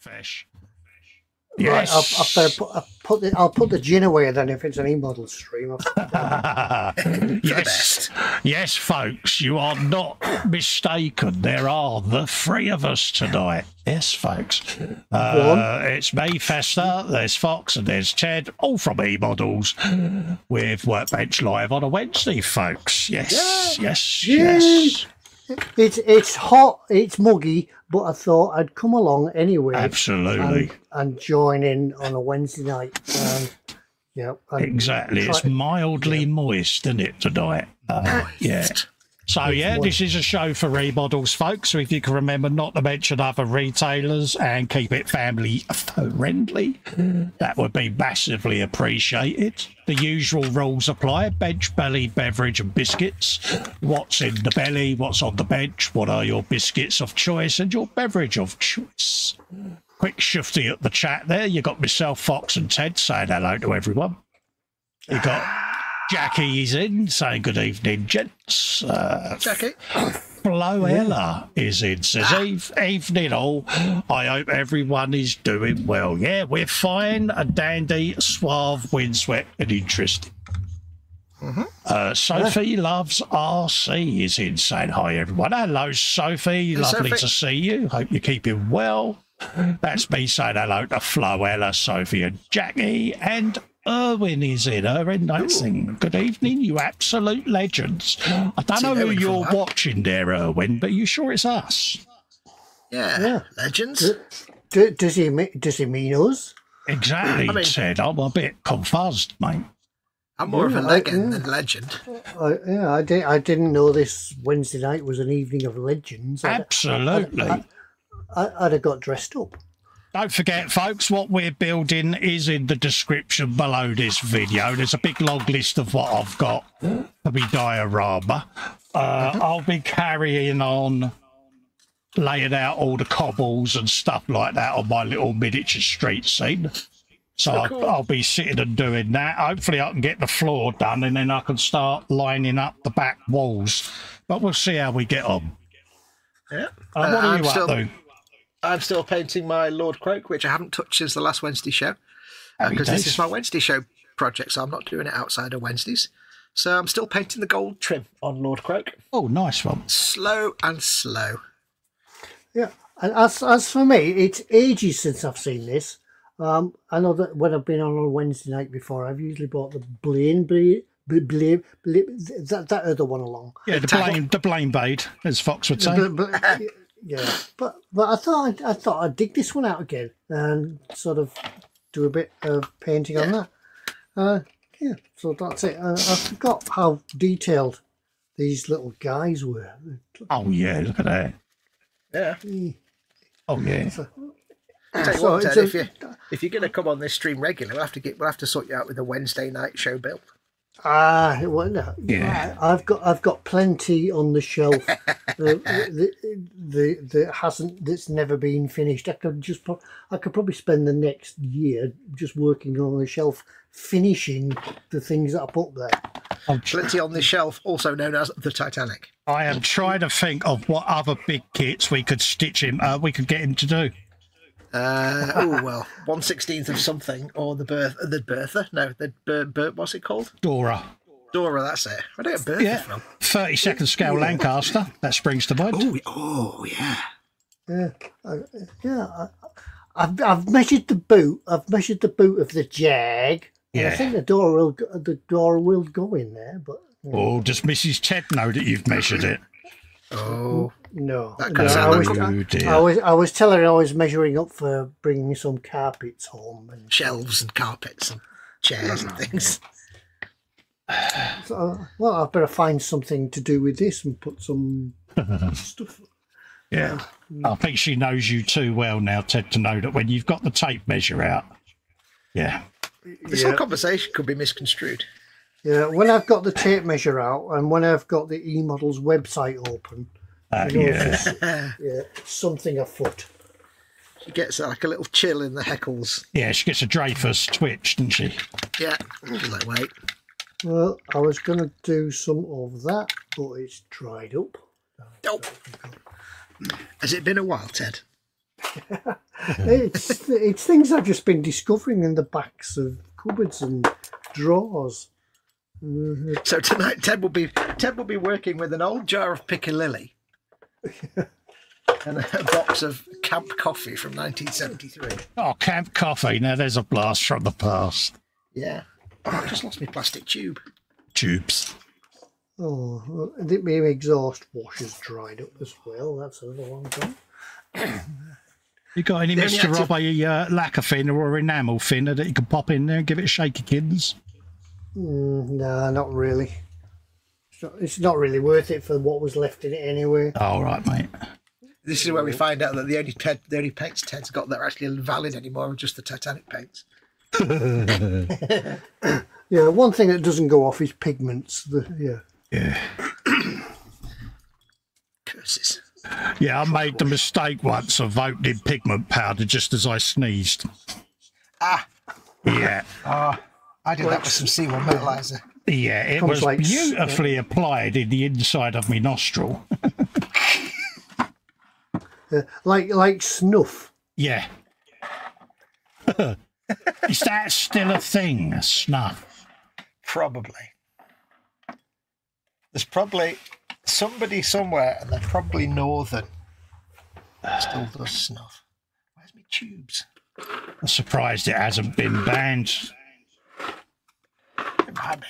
Fish. Right, Yes. I'll put the gin away then if it's an e-model stream. Yes, folks, you are not mistaken. There are the three of us tonight. Yes, folks. It's me, Fester, there's Fox, and there's Ted, all from E-Models, with Workbench Live on a Wednesday, folks. Yes. It's hot, it's muggy, but I thought I'd come along anyway. Absolutely. And join in on a Wednesday night. Exactly. It's mildly moist, isn't it, tonight? Yeah. So, this is a show for remodels, folks. So if you can remember not to mention other retailers and keep it family friendly, that would be massively appreciated. The usual rules apply. Bench, belly, beverage and biscuits. What's in the belly? What's on the bench? What are your biscuits of choice and your beverage of choice? Quick shifty at the chat there. You got myself, Fox and Ted saying hello to everyone. You got Jackie's in saying good evening, gents. Jackie. Floella is in, says evening all. I hope everyone is doing well. Yeah, we're fine and dandy, suave, windswept and interesting. Sophie loves RC is in saying hi everyone. Hello Sophie, lovely to see you. Hope you're keeping well. That's me saying hello to Floella, Sophie and Jackie, and Erwin is in. Erwin Nothing. Good evening, you absolute legends. I don't know who you're watching there, Erwin, but you sure it's us? Yeah. Legends. Does he mean us? Exactly, Ted. I'm a bit confused, mate. I'm more of a legend than legend. I didn't know this Wednesday night was an evening of legends. Absolutely. I'd have got dressed up. Don't forget, folks, what we're building is in the description below this video. There's a big long list of what I've got for my diorama. I'll be carrying on laying out all the cobbles and stuff like that on my little miniature street scene. So I'll be sitting and doing that. Hopefully I can get the floor done and then I can start lining up the back walls. But we'll see how we get on. Yeah. What are you up to? I'm still painting my Lord Croak, which I haven't touched since the last Wednesday show. Because this is my Wednesday show project, so I'm not doing it outside of Wednesdays. So I'm still painting the gold trim on Lord Croak. Oh, nice one. Slow and slow. Yeah, and as for me, it's ages since I've seen this. I know that when I've been on a Wednesday night before, I've usually bought the Blaine that other one along. Yeah, the Blaine Bade, as Fox would say. Yeah, but I thought I'd dig this one out again and sort of do a bit of painting on that. So that's it. I forgot how detailed these little guys were. Oh yeah, look at that. Yeah. Oh yeah. Tell you what, Ted, if you're going to come on this stream regularly, we'll have to sort you out with a Wednesday night show build. Well, no, yeah. I've got plenty on the shelf that's never been finished. I could probably spend the next year just working on the shelf, finishing the things that I put there. Plenty on the shelf, also known as the Titanic. I am trying to think of what other big kits we could stitch him. We could get him to do. 1/16 of something, or the Bertha. No, what's it called? Dora, that's it. I don't get Bertha from. 32nd scale Lancaster. That springs to mind. Oh, yeah. I've measured the boot. I've measured the boot of the Jag. Yeah. I think the door will go in there, but. Oh, does Mrs. Ted know that you've measured it? Oh. No, I was telling her I was measuring up for bringing some carpets home and shelves and carpets and chairs and things. So, well, I better find something to do with this and put some stuff. Yeah, I think she knows you too well now, Ted, to know that when you've got the tape measure out. Yeah, this whole conversation could be misconstrued. Yeah, when I've got the tape measure out and when I've got the E-Models website open. Something afoot. She gets like a little chill in the heckles. Yeah, she gets a Dreyfus twitch, doesn't she? Yeah. She's like, wait. Well, I was going to do some of that, but it's dried up. Oh. Has it been a while, Ted? It's things I've just been discovering in the backs of cupboards and drawers. So tonight, Ted will be working with an old jar of Piccalilli and a box of Camp Coffee from 1973. Oh, Camp Coffee. Now there's a blast from the past. Yeah. Oh, I just lost my plastic tube. Tubes. Oh, I think my exhaust washer's dried up as well. That's another one gone. You got any Mr. Robbie lacquer thinner or enamel thinner that you can pop in there and give it a shaky kids? No, not really. It's not really worth it for what was left in it anyway. All right, mate. This is where we find out that the only paints Ted's got that are actually valid anymore are just the Titanic paints. Yeah, one thing that doesn't go off is pigments. Yeah. Curses. Yeah, I made the mistake once of opening pigment powder just as I sneezed. Ah. Yeah. I did that with some C1 metalizer. Yeah, it was like beautifully applied in the inside of my nostril. like snuff. Yeah. Is that still a thing, snuff? Probably. There's probably somebody somewhere, and they're probably northern, still does snuff. Where's my tubes? I'm surprised it hasn't been banned. It might be.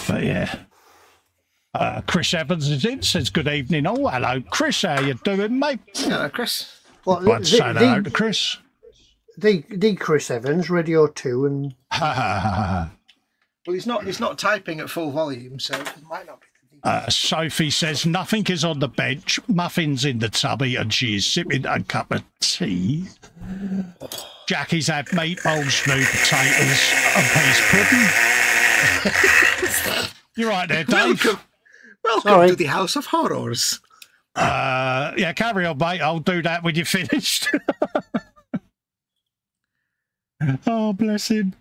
But yeah. Chris Evans is in, says good evening. Oh, hello, Chris. How you doing, mate? Hello, Chris. Well, Let's say hello to Chris. The Chris Evans, Radio 2, and... Well, he's not typing at full volume, so it might not be. Sophie says nothing is on the bench, muffins in the tubby, and she is sipping a cup of tea. Jackie's had meatballs, new potatoes, and peas pudding. You're right there, Dave. Welcome to the House of Horrors. Yeah, carry on, mate. I'll do that when you're finished. Oh, bless him.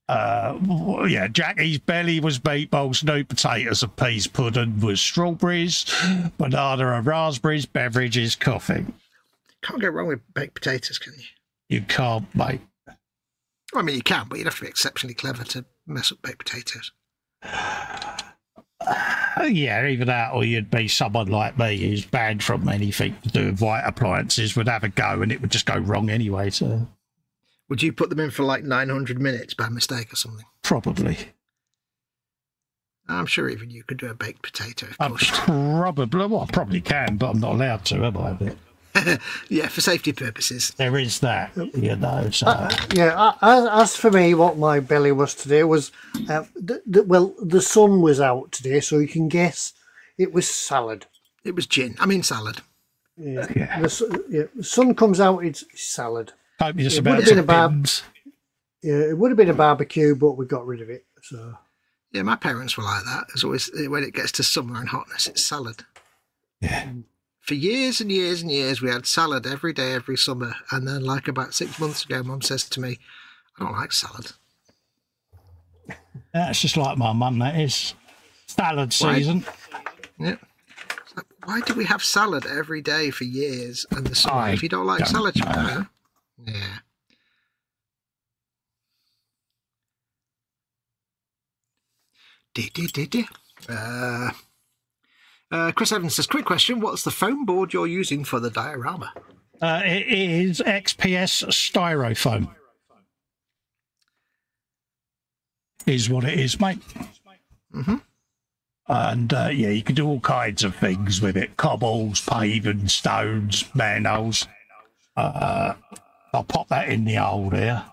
Yeah, Jackie's belly was meatballs, new potatoes, and peas pudding was strawberries, banana and raspberries, beverages, coffee. Can't go wrong with baked potatoes, can you? You can't, mate. I mean, you can, but you'd have to be exceptionally clever to mess up baked potatoes. Yeah, either that or you'd be someone like me who's banned from anything to do with white appliances, would have a go and it would just go wrong anyway, so... Would you put them in for like 900 minutes by mistake or something? Probably. I'm sure even you could do a baked potato if pushed. Probably. Well, I probably can, but I'm not allowed to, am I? Yeah, for safety purposes. There is that, you know. So. Yeah, as for me, what my belly was today was... the sun was out today, so you can guess it was salad. It was salad. Yeah. The sun comes out, it's salad. Hope you're it would have been a barbecue, but we got rid of it. So yeah, my parents were like that. As always, when it gets to summer and hotness, it's salad. Yeah. For years and years and years, we had salad every day, every summer, and then, like about 6 months ago, Mum says to me, "I don't like salad." That's just like my mum. That is salad season. Yeah. Like, why do we have salad every day for years and the summer? If you don't like salad, you know. Yeah. Chris Evans says, quick question, what's the foam board you're using for the diorama? It is XPS Styrofoam. Is what it is, mate. Mm-hmm. And, yeah, you can do all kinds of things with it. Cobbles, paving, stones, manholes. I'll pop that in the hole there.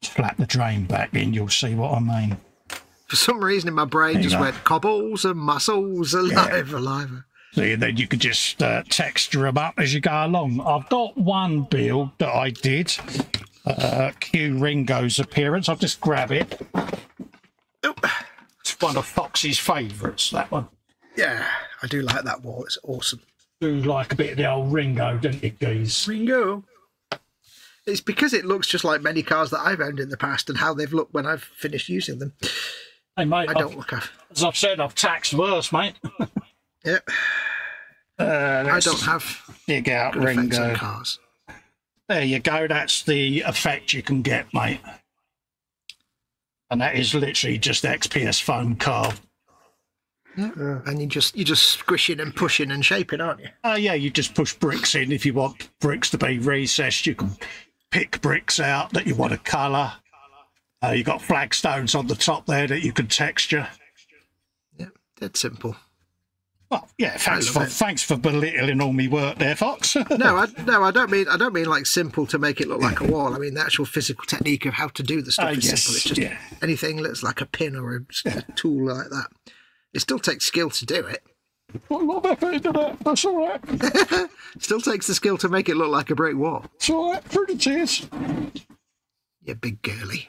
Flat the drain back in, you'll see what I mean. For some reason in my brain just went cobbles and mussels alive. See, then you could just texture them up as you go along. I've got one build that I did. Q Ringo's appearance. I'll just grab it. Oh. It's one of Fox's favourites, that one. Yeah, I do like that wall. It's awesome. Do like a bit of the old Ringo, don't you, guys? Ringo. It's because it looks just like many cars that I've owned in the past and how they've looked when I've finished using them. Hey, mate, I don't look at. As I've said, I've taxed worse, mate. Yep. I don't have dig out good effects on Ringo. cars. There you go. That's the effect you can get, mate. And that is literally just XPS foam car. Yeah. And you're just squishing and pushing and shaping, aren't you? Yeah, you just push bricks in. If you want bricks to be recessed, you can pick bricks out that you want to colour. You've got flagstones on the top there that you can texture. Yeah, dead simple. Well, yeah, thanks for belittling all my work there, Fox. No, I don't mean like simple to make it look like a wall. I mean the actual physical technique of how to do the stuff is simple. It's just anything that's like a pin or a tool like that. It still takes skill to do it. Put a lot of effort into that. That's all right. Still takes the skill to make it look like a brick wall. It's all right. Through the tears. You big girly.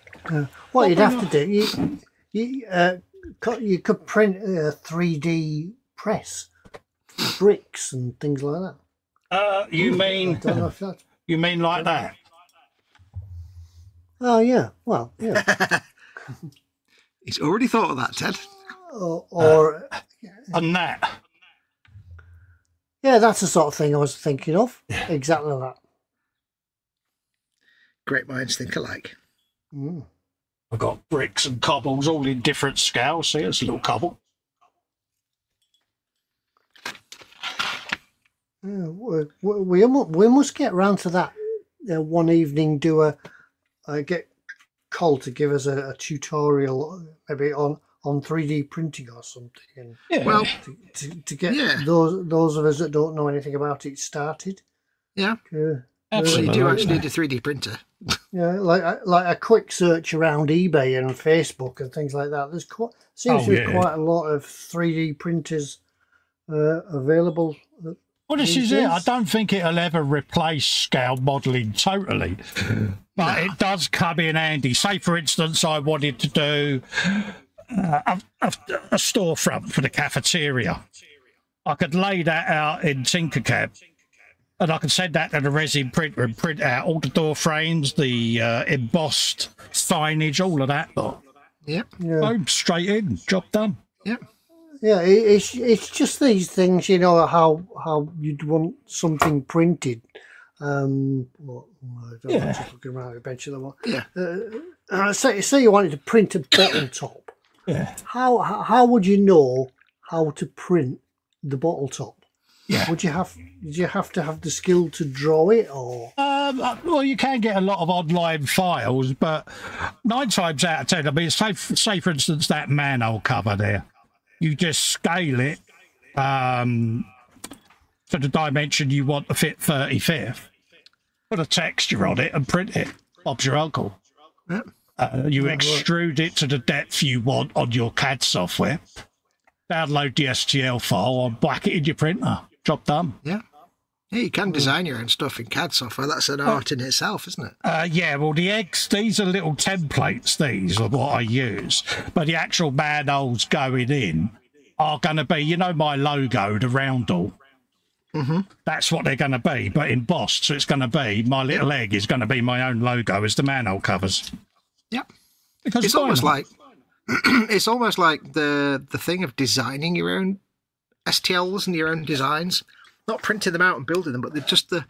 What you'd have to do, you could print a 3D press, bricks and things like that. You mean? I don't know if that's... You mean like that? Oh yeah. Well, yeah. He's already thought of that, Ted. Or And that. yeah, that's the sort of thing I was thinking of. Exactly that. Great minds think alike. I've got bricks and cobbles all in different scales. See, it's a little cobble. We must get round to that one evening. Get Col to give us a tutorial, maybe on 3D printing or something. And Well, to get those of us that don't know anything about it started. Yeah. Absolutely. You do actually need a 3D printer. Yeah, like a quick search around eBay and Facebook and things like that. There's seems to be quite a lot of 3D printers available. Well, this is it. I don't think it'll ever replace scale modelling totally, but it does come in handy. Say, for instance, I wanted to do a storefront for the cafeteria. I could lay that out in Tinkercad, and I could send that to the resin printer and print out all the door frames, the embossed signage, all of that. Yep. Yeah. Boom, straight in, job done. Yep. Yeah, it's just these things, how you'd want something printed. I don't know, just looking around eventually. Yeah. Say you wanted to print a bottle top. Yeah. How would you know how to print the bottle top? Yeah. Did you have to have the skill to draw it, or? Well, you can get a lot of online files, but 9 times out of 10, I mean, say for instance, that manhole cover there. You just scale it to the dimension you want to fit 35th. Put a texture on it and print it. Bob's your uncle. Yep. You extrude it to the depth you want on your CAD software. Download the STL file and whack it in your printer. Job done. Yeah. Yeah, you can design your own stuff in CAD software. That's an art in itself, isn't it? Yeah, well, the eggs, these are little templates, these are what I use. But the actual manholes going in are going to be, my logo, the roundel. Mm-hmm. That's what they're going to be, but embossed. So it's going to be, my little egg is going to be my own logo as the manhole covers. Yep. Because it's almost like it's almost like the thing of designing your own STLs and your own designs. Not printing them out and building them, but just the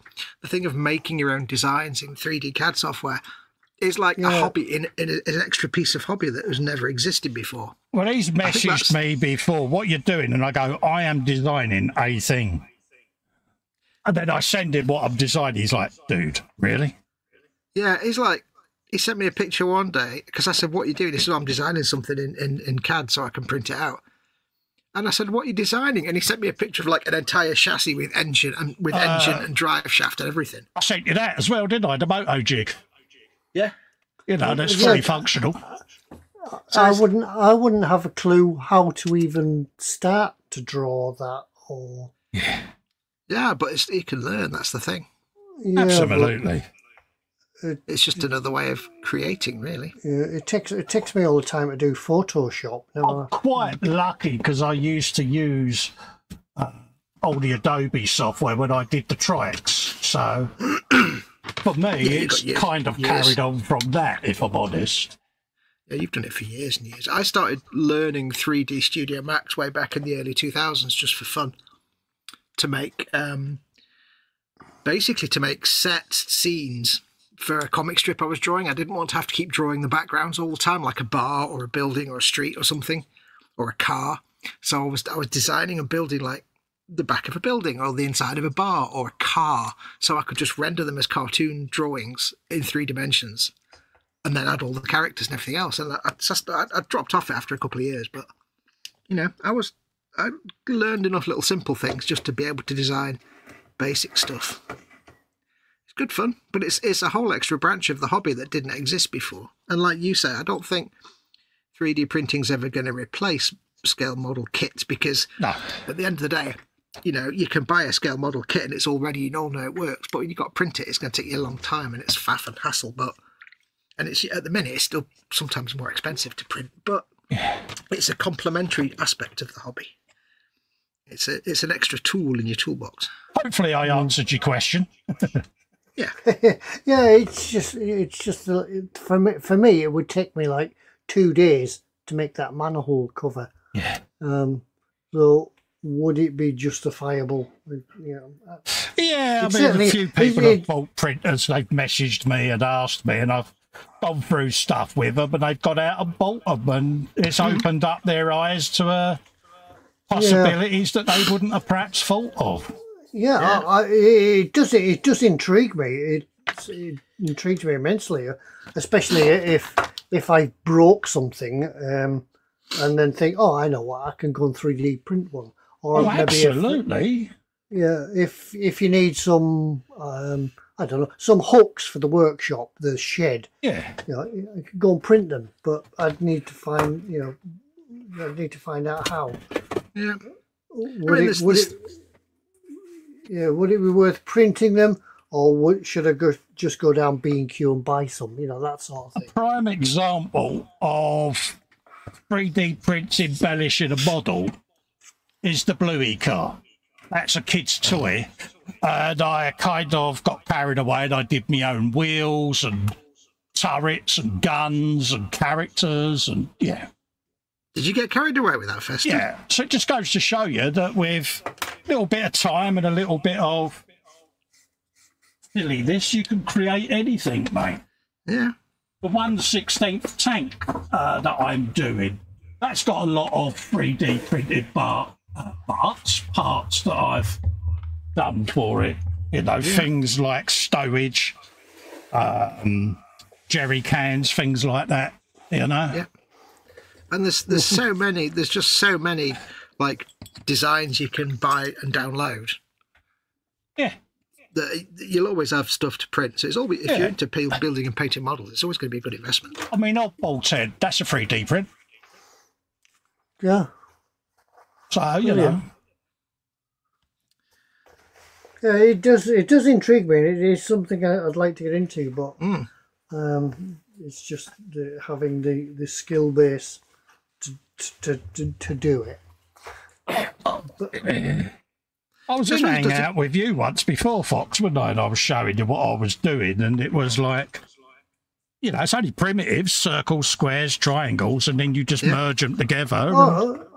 thing of making your own designs in 3D CAD software is like a hobby, in an extra piece of hobby that has never existed before. Well, he's messaged me before, what you're doing, and I go, I am designing a thing. And then I send him what I'm designing. He's like, dude, really? Yeah, he sent me a picture one day, because I said, what are you doing? He said, I'm designing something in CAD so I can print it out. And I said, what are you designing? And he sent me a picture of like an entire chassis with engine and drive shaft and everything. I sent you that as well, didn't I? The moto jig. Yeah. That's very functional. I wouldn't have a clue how to even start to draw that. Or yeah, but you can learn. That's the thing. Yeah, absolutely. It's just another way of creating, really. Yeah, it takes me all the time to do Photoshop. I'm quite lucky because I used to use all the Adobe software when I did the trikes. So for me, it's kind of carried on from that, if I'm honest. Yeah, you've done it for years and years. I started learning 3D Studio Max way back in the early 2000s just for fun. to make basically to make set scenes for a comic strip I was drawing. I didn't want to have to keep drawing the backgrounds all the time, like a bar or a building or a street or something, or a car. So I was designing and building like the back of a building or the inside of a bar or a car, so I could just render them as cartoon drawings in 3 dimensions and then add all the characters and everything else. And I dropped off it after a couple of years, but you know, I learned enough little simple things just to be able to design basic stuff. It's good fun, but it's a whole extra branch of the hobby that didn't exist before. And like you say, I don't think 3D printing's ever going to replace scale model kits, because at the end of the day, you know, you can buy a scale model kit and it's already, you all know it works, but when you've got to print it, it's going to take you a long time and it's faff and hassle. And it's, at the minute, it's still sometimes more expensive to print, but it's a complementary aspect of the hobby. It's an extra tool in your toolbox. Hopefully I answered your question. Yeah. Yeah, it's just for me it would take me like 2 days to make that manhole cover. Yeah. So would it be justifiable? You know, yeah, I mean, a few people have bought printers, they've messaged me and asked me, and I've gone through stuff with them, and they've got out and bought them, and it's opened up their eyes to possibilities that they wouldn't have perhaps thought of. Yeah, it does intrigue me. It intrigues me immensely, especially if I broke something and then think, oh, I know what, I can go and 3D print one. Or maybe absolutely. If you need some, I don't know, some hooks for the workshop, the shed. Yeah. You know, I could go and print them, but I'd need to find, I'd need to find out how. Yeah. Would it be worth printing them, or should I just go down B&Q and buy some? You know, that sort of thing. A prime example of 3D prints embellishing a model is the Bluey car. That's a kid's toy, and I kind of got carried away, and I did my own wheels and turrets and guns and characters, and yeah. Did you get carried away with that, Fester? Yeah, so it just goes to show you that with a little bit of time and a little bit of silliness, you can create anything, mate. Yeah. The 1/16 tank that I'm doing, that's got a lot of 3D printed parts that I've done for it. You know, things like stowage, jerry cans, things like that, you know? Yeah. And there's so many, there's just so many like designs you can buy and download. Yeah. That you'll always have stuff to print. So it's always, if you're into building and painting models, it's always going to be a good investment. I mean, Oddball said that's a 3D print. Yeah. So, you know. Yeah, it does intrigue me. It is something I'd like to get into, but it's just having the skill base to do it. I was hanging out with you once before, Fox, wasn't I? And I was showing you what I was doing, and it was like, you know, it's only primitives, circles, squares, triangles, and then you just merge them together.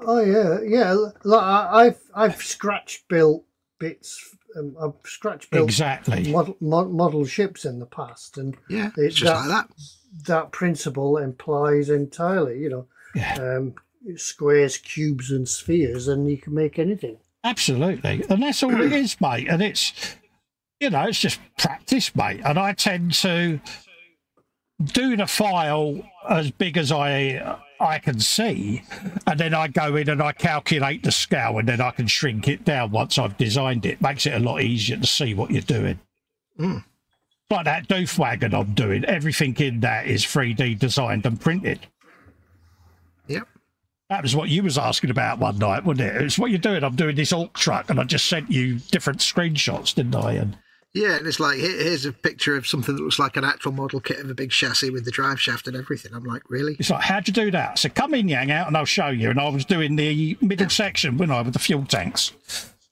Yeah. Like I've scratch built bits. I've scratch built model ships in the past, and it's just like that. That principle implies entirely, you know, squares, cubes, and spheres, and you can make anything. Absolutely, and that's all it is, mate. And it's, you know, it's just practice, mate. And I tend to do the file as big as I can see, and then I go in and I calculate the scale, and then I can shrink it down once I've designed it. Makes it a lot easier to see what you're doing. Like that doof wagon I'm doing, everything in that is 3D designed and printed. Yep. That was what you was asking about one night, wasn't it? It's what you're doing. I'm doing this Orc truck, and I just sent you different screenshots, didn't I? And and it's like, here's a picture of something that looks like an actual model kit of a big chassis with the drive shaft and everything. I'm like, really? It's like, how'd you do that? I said, come in, Yang, out, and I'll show you. And I was doing the middle section, wasn't I, with the fuel tanks.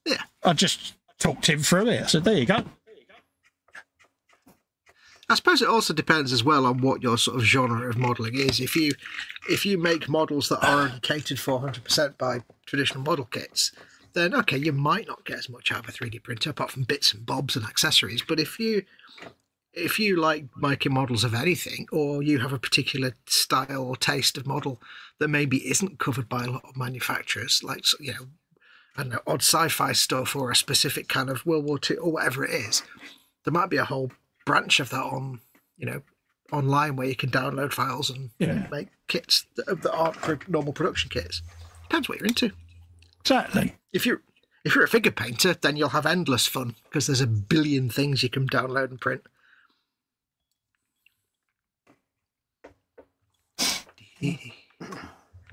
Yeah. I just talked him through it. I said, there you go. I suppose it also depends as well on what your sort of genre of modelling is. If you make models that are already catered for 100% by traditional model kits, then okay, you might not get as much out of a 3D printer apart from bits and bobs and accessories. But if you like making models of anything, or you have a particular style or taste of model that maybe isn't covered by a lot of manufacturers, like, you know, I don't know, odd sci-fi stuff or a specific kind of World War II or whatever it is, there might be a whole branch of that on, you know, online where you can download files and make kits that aren't normal production kits. Depends what you're into. Exactly. If you're a figure painter, then you'll have endless fun because there's a billion things you can download and print.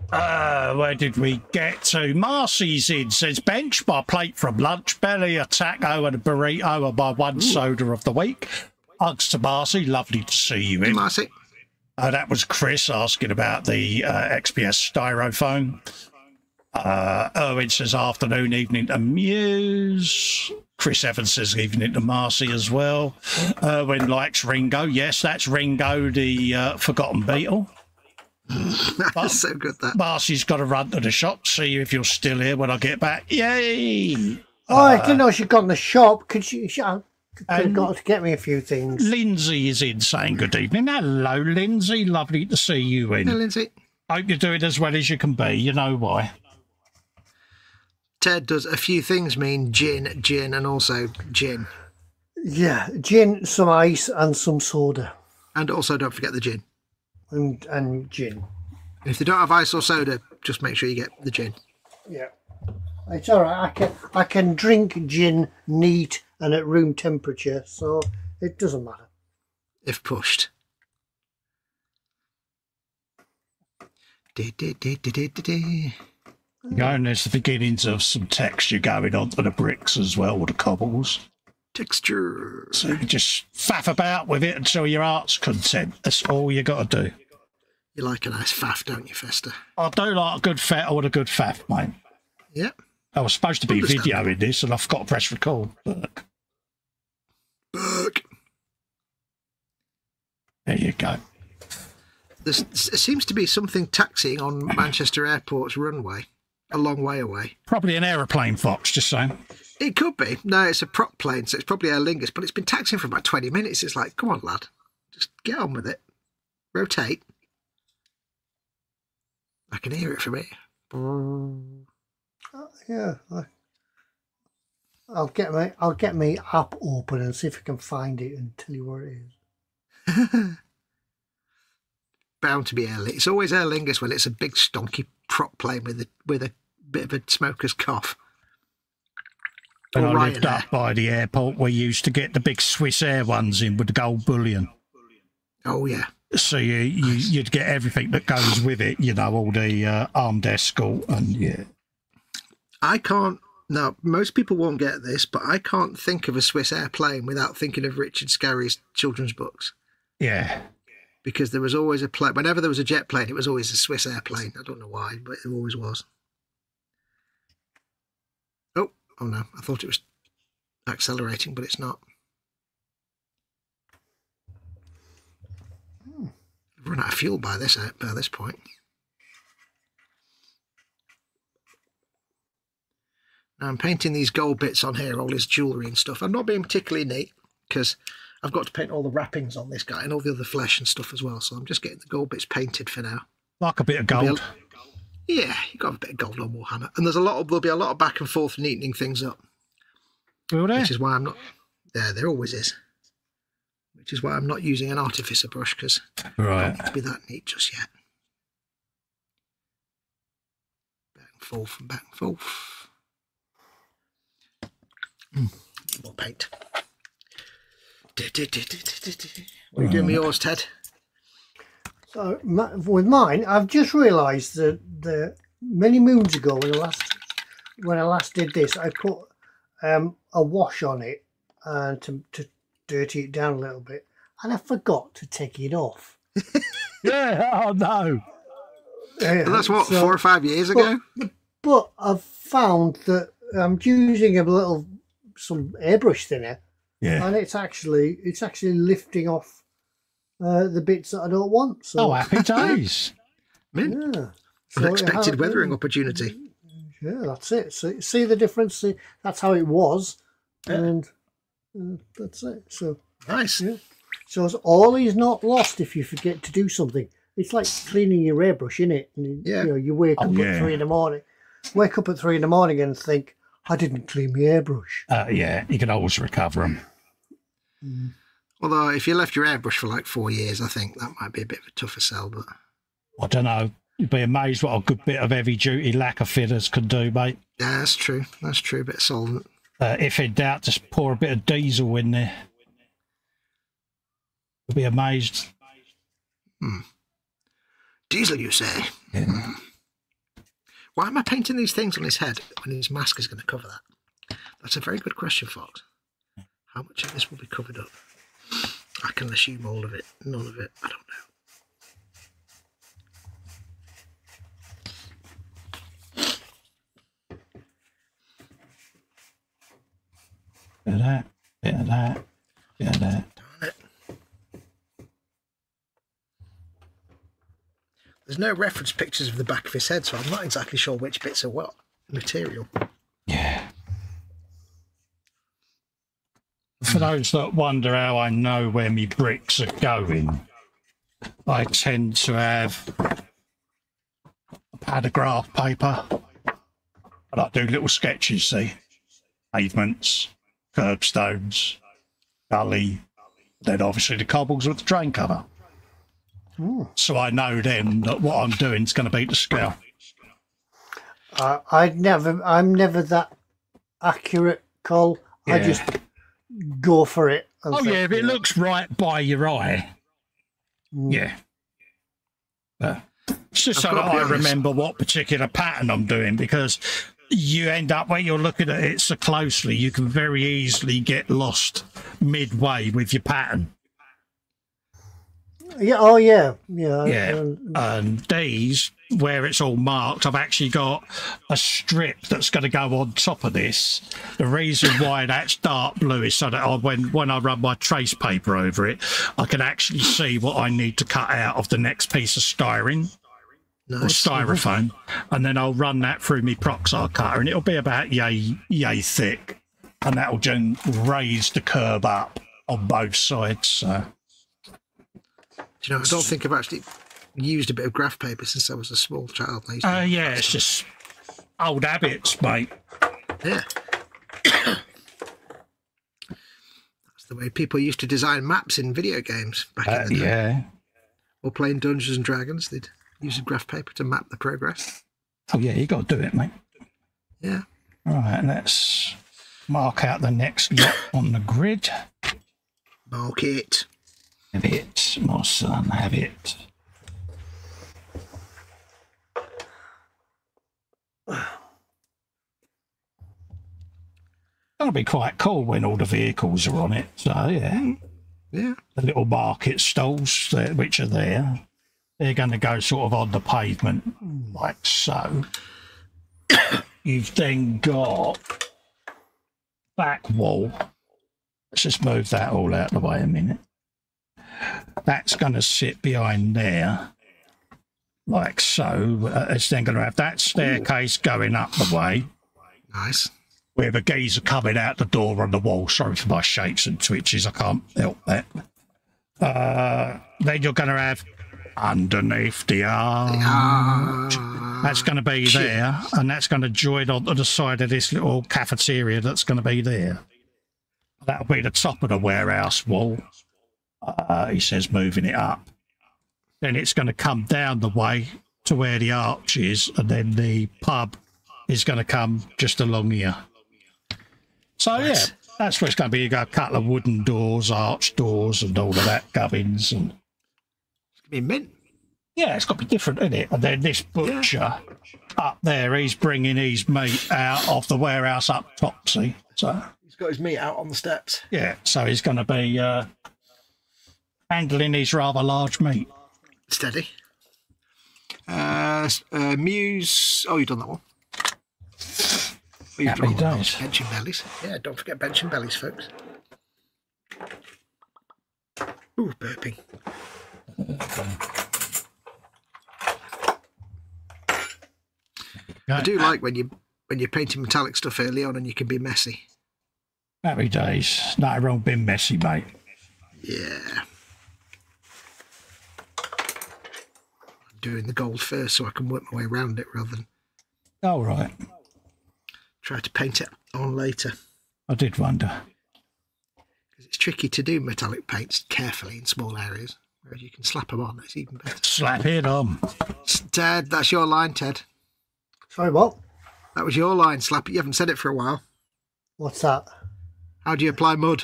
Where did we get to? Marcy's in, says bench my plate from lunch, belly, a taco and a burrito and my one soda of the week. Hugs to Marcy, lovely to see you in. Marcy. That was Chris asking about the XPS styrofoam. Erwin says afternoon, evening to Muse. Chris Evans says evening to Marcy as well. Erwin likes Ringo. Yes, that's Ringo, the Forgotten Beatle. That's so good, that. Marcy's got to run to the shop, see if you're still here when I get back. Yay! I didn't know she'd gone to the shop. Could have got to get me a few things. Lindsay is in saying good evening. Hello, Lindsay. Lovely to see you in. Hello, Lindsay. Hope you're doing as well as you can be. You know why. Ted, does a few things mean gin, and also gin? Yeah, gin, some ice and some soda. And also don't forget the gin. And gin. And if they don't have ice or soda, just make sure you get the gin. Yeah. It's all right. I can drink gin neat and at room temperature, so it doesn't matter. If pushed. And there's the beginnings of some texture going onto the bricks as well, the cobbles. Texture. So you can just faff about with it until your heart's content. That's all you got to do. You like a nice faff, don't you, Fester? I do like a good fat or a good faff, mate. Yeah. I was supposed to be videoing this and I forgot to press record. Burk. There you go. There seems to be something taxiing on Manchester Airport's runway, a long way away. Probably an aeroplane, Fox, just saying. It could be. No, it's a prop plane, so it's probably Aer Lingus, but it's been taxiing for about 20 minutes. It's like, come on, lad. Just get on with it. Rotate. I can hear it from here. Yeah. I'll get my app open and see if I can find it and tell you where it is. Bound to be Aer Lingus. It's always Aer Lingus when it's a big stonky prop plane with a bit of a smoker's cough. When I lived up by the airport, we used to get the big Swiss Air ones in with the gold bullion. Oh, yeah. So you'd get everything that goes with it, you know, all the armed escort and, yeah. I can't... Now, most people won't get this, but I can't think of a Swiss Air plane without thinking of Richard Scarry's children's books. Yeah. Because there was always a plane... Whenever there was a jet plane, it was always a Swiss Air plane. I don't know why, but it always was. Oh no, I thought it was accelerating, but it's not. I've run out of fuel by this point. Now I'm painting these gold bits on here, all his jewellery and stuff. I'm not being particularly neat because I've got to paint all the wrappings on this guy and all the other flesh and stuff as well. So I'm just getting the gold bits painted for now. Like a bit of gold. Yeah, you've got a bit of gold on Warhammer. And there'll be a lot of back and forth neatening things up. Will there? Which is why I'm not... Yeah, there always is. Which is why I'm not using an artificer brush, because I don't need to be that neat just yet. Back and forth and back and forth. More paint. What are you doing with yours, Ted? So with mine, I've just realised that many moons ago when I last did this, I put a wash on it to dirty it down a little bit, and I forgot to take it off. Yeah, oh no. Yeah, well, that's what, 4 or 5 years ago? But I've found that I'm using some airbrush thinner, and it's actually lifting off the bits that I don't want. So. Oh, happy days. Yeah. So unexpected weathering opportunity. Yeah, that's it. So, see the difference? See, that's how it was. Yeah. And that's it. So Nice. yeah. So all is not lost if you forget to do something. It's like cleaning your hairbrush, isn't it? And, Yeah. You know, you wake up at 3 in the morning. Wake up at 3 in the morning and think, I didn't clean my hairbrush. Yeah, you can always recover them. Although if you left your airbrush for like 4 years, I think that might be a bit of a tougher sell. But I don't know. You'd be amazed what a good bit of heavy-duty lacquer fitters can do, mate. yeah, that's true. That's true. A bit of solvent. If in doubt, just pour a bit of diesel in there. You'll be amazed. Diesel, you say? Yeah. Why am I painting these things on his head when his mask is going to cover that? That's a very good question, Fox. How much of this will be covered up? I can assume all of it. None of it. I don't know. Bit of that, bit of that, bit of that. Darn it. There's no reference pictures of the back of his head, so I'm not exactly sure which bits are what material. Yeah. For those that wonder how I know where my bricks are going, I tend to have a pad of graph paper, and I do little sketches, see? Pavements, curbstones, gully, then obviously the cobbles with the drain cover. So I know then that what I'm doing is going to beat the scale. I'm never that accurate, Cole. I Yeah. just go for it. and Oh think, yeah, if it looks right by your eye, yeah. It's just so I've that got to be I honest. remember what particular pattern I'm doing, because you end up when you're looking at it so closely, you can very easily get lost midway with your pattern. Yeah. Oh yeah. Yeah. Yeah. And these, where it's all marked, I've actually got a strip that's going to go on top of this. The reason why that's dark blue is so that when I run my trace paper over it, I can actually see what I need to cut out of the next piece of styrene or Nice. styrofoam, and then I'll run that through my Proxar cutter, and it'll be about yay thick, and that'll just raise the curb up on both sides. So. Do you know, I don't think I've actually used a bit of graph paper since I was a small child. I used to- Yeah, it's just old habits, mate. Yeah. That's the way people used to design maps in video games back in the day. Yeah. Or playing Dungeons and Dragons, they'd use a graph paper to map the progress. Oh, yeah, you got to do it, mate. Yeah. All right, let's mark out the next lot on the grid. Mark it. Have it, my son, have it. That'll be quite cool when all the vehicles are on it. So, yeah. Yeah. The little market stalls which are there, they're going to go sort of on the pavement like so. You've then got back wall. Let's just move that all out of the way a minute. That's going to sit behind there like so. It's then going to have that staircase going up the way Nice. with a geezer coming out the door on the wall. Sorry for my shakes and twitches, I can't help that. Then you're going to have underneath the arch. That's going to be there, and that's going to join onto the side of this little cafeteria that's going to be there. That'll be the top of the warehouse wall. He says, moving it up. Then it's going to come down the way to where the arch is, and then the pub is going to come just along here. So, yeah, that's where it's going to be. You got a couple of wooden doors, arch doors, and all of that gubbins. And It's going to be mint. yeah, it's got to be different, isn't it? And then this butcher up there, he's bringing his meat out of the warehouse up top, see? So, He's got his meat out on the steps. yeah, so he's going to be handling his rather large meat. Steady. Muse. Oh, you've done that one. Oh, you've Happy done that one. days. Benching bellies. Yeah, don't forget benching bellies, folks. Ooh, burping. I do like when you when you're painting metallic stuff early on and you can be messy. Happy days. Nothing wrong being messy, mate. Yeah. I'm doing the gold first so I can work my way around it rather than All right. try to paint it on later. I did wonder. Because it's tricky to do metallic paints carefully in small areas. Whereas you can slap them on, it's even better. Slap it on. Ted, that's your line, Ted. Sorry, what? That was your line, slap it. You haven't said it for a while. What's that? How do you apply mud?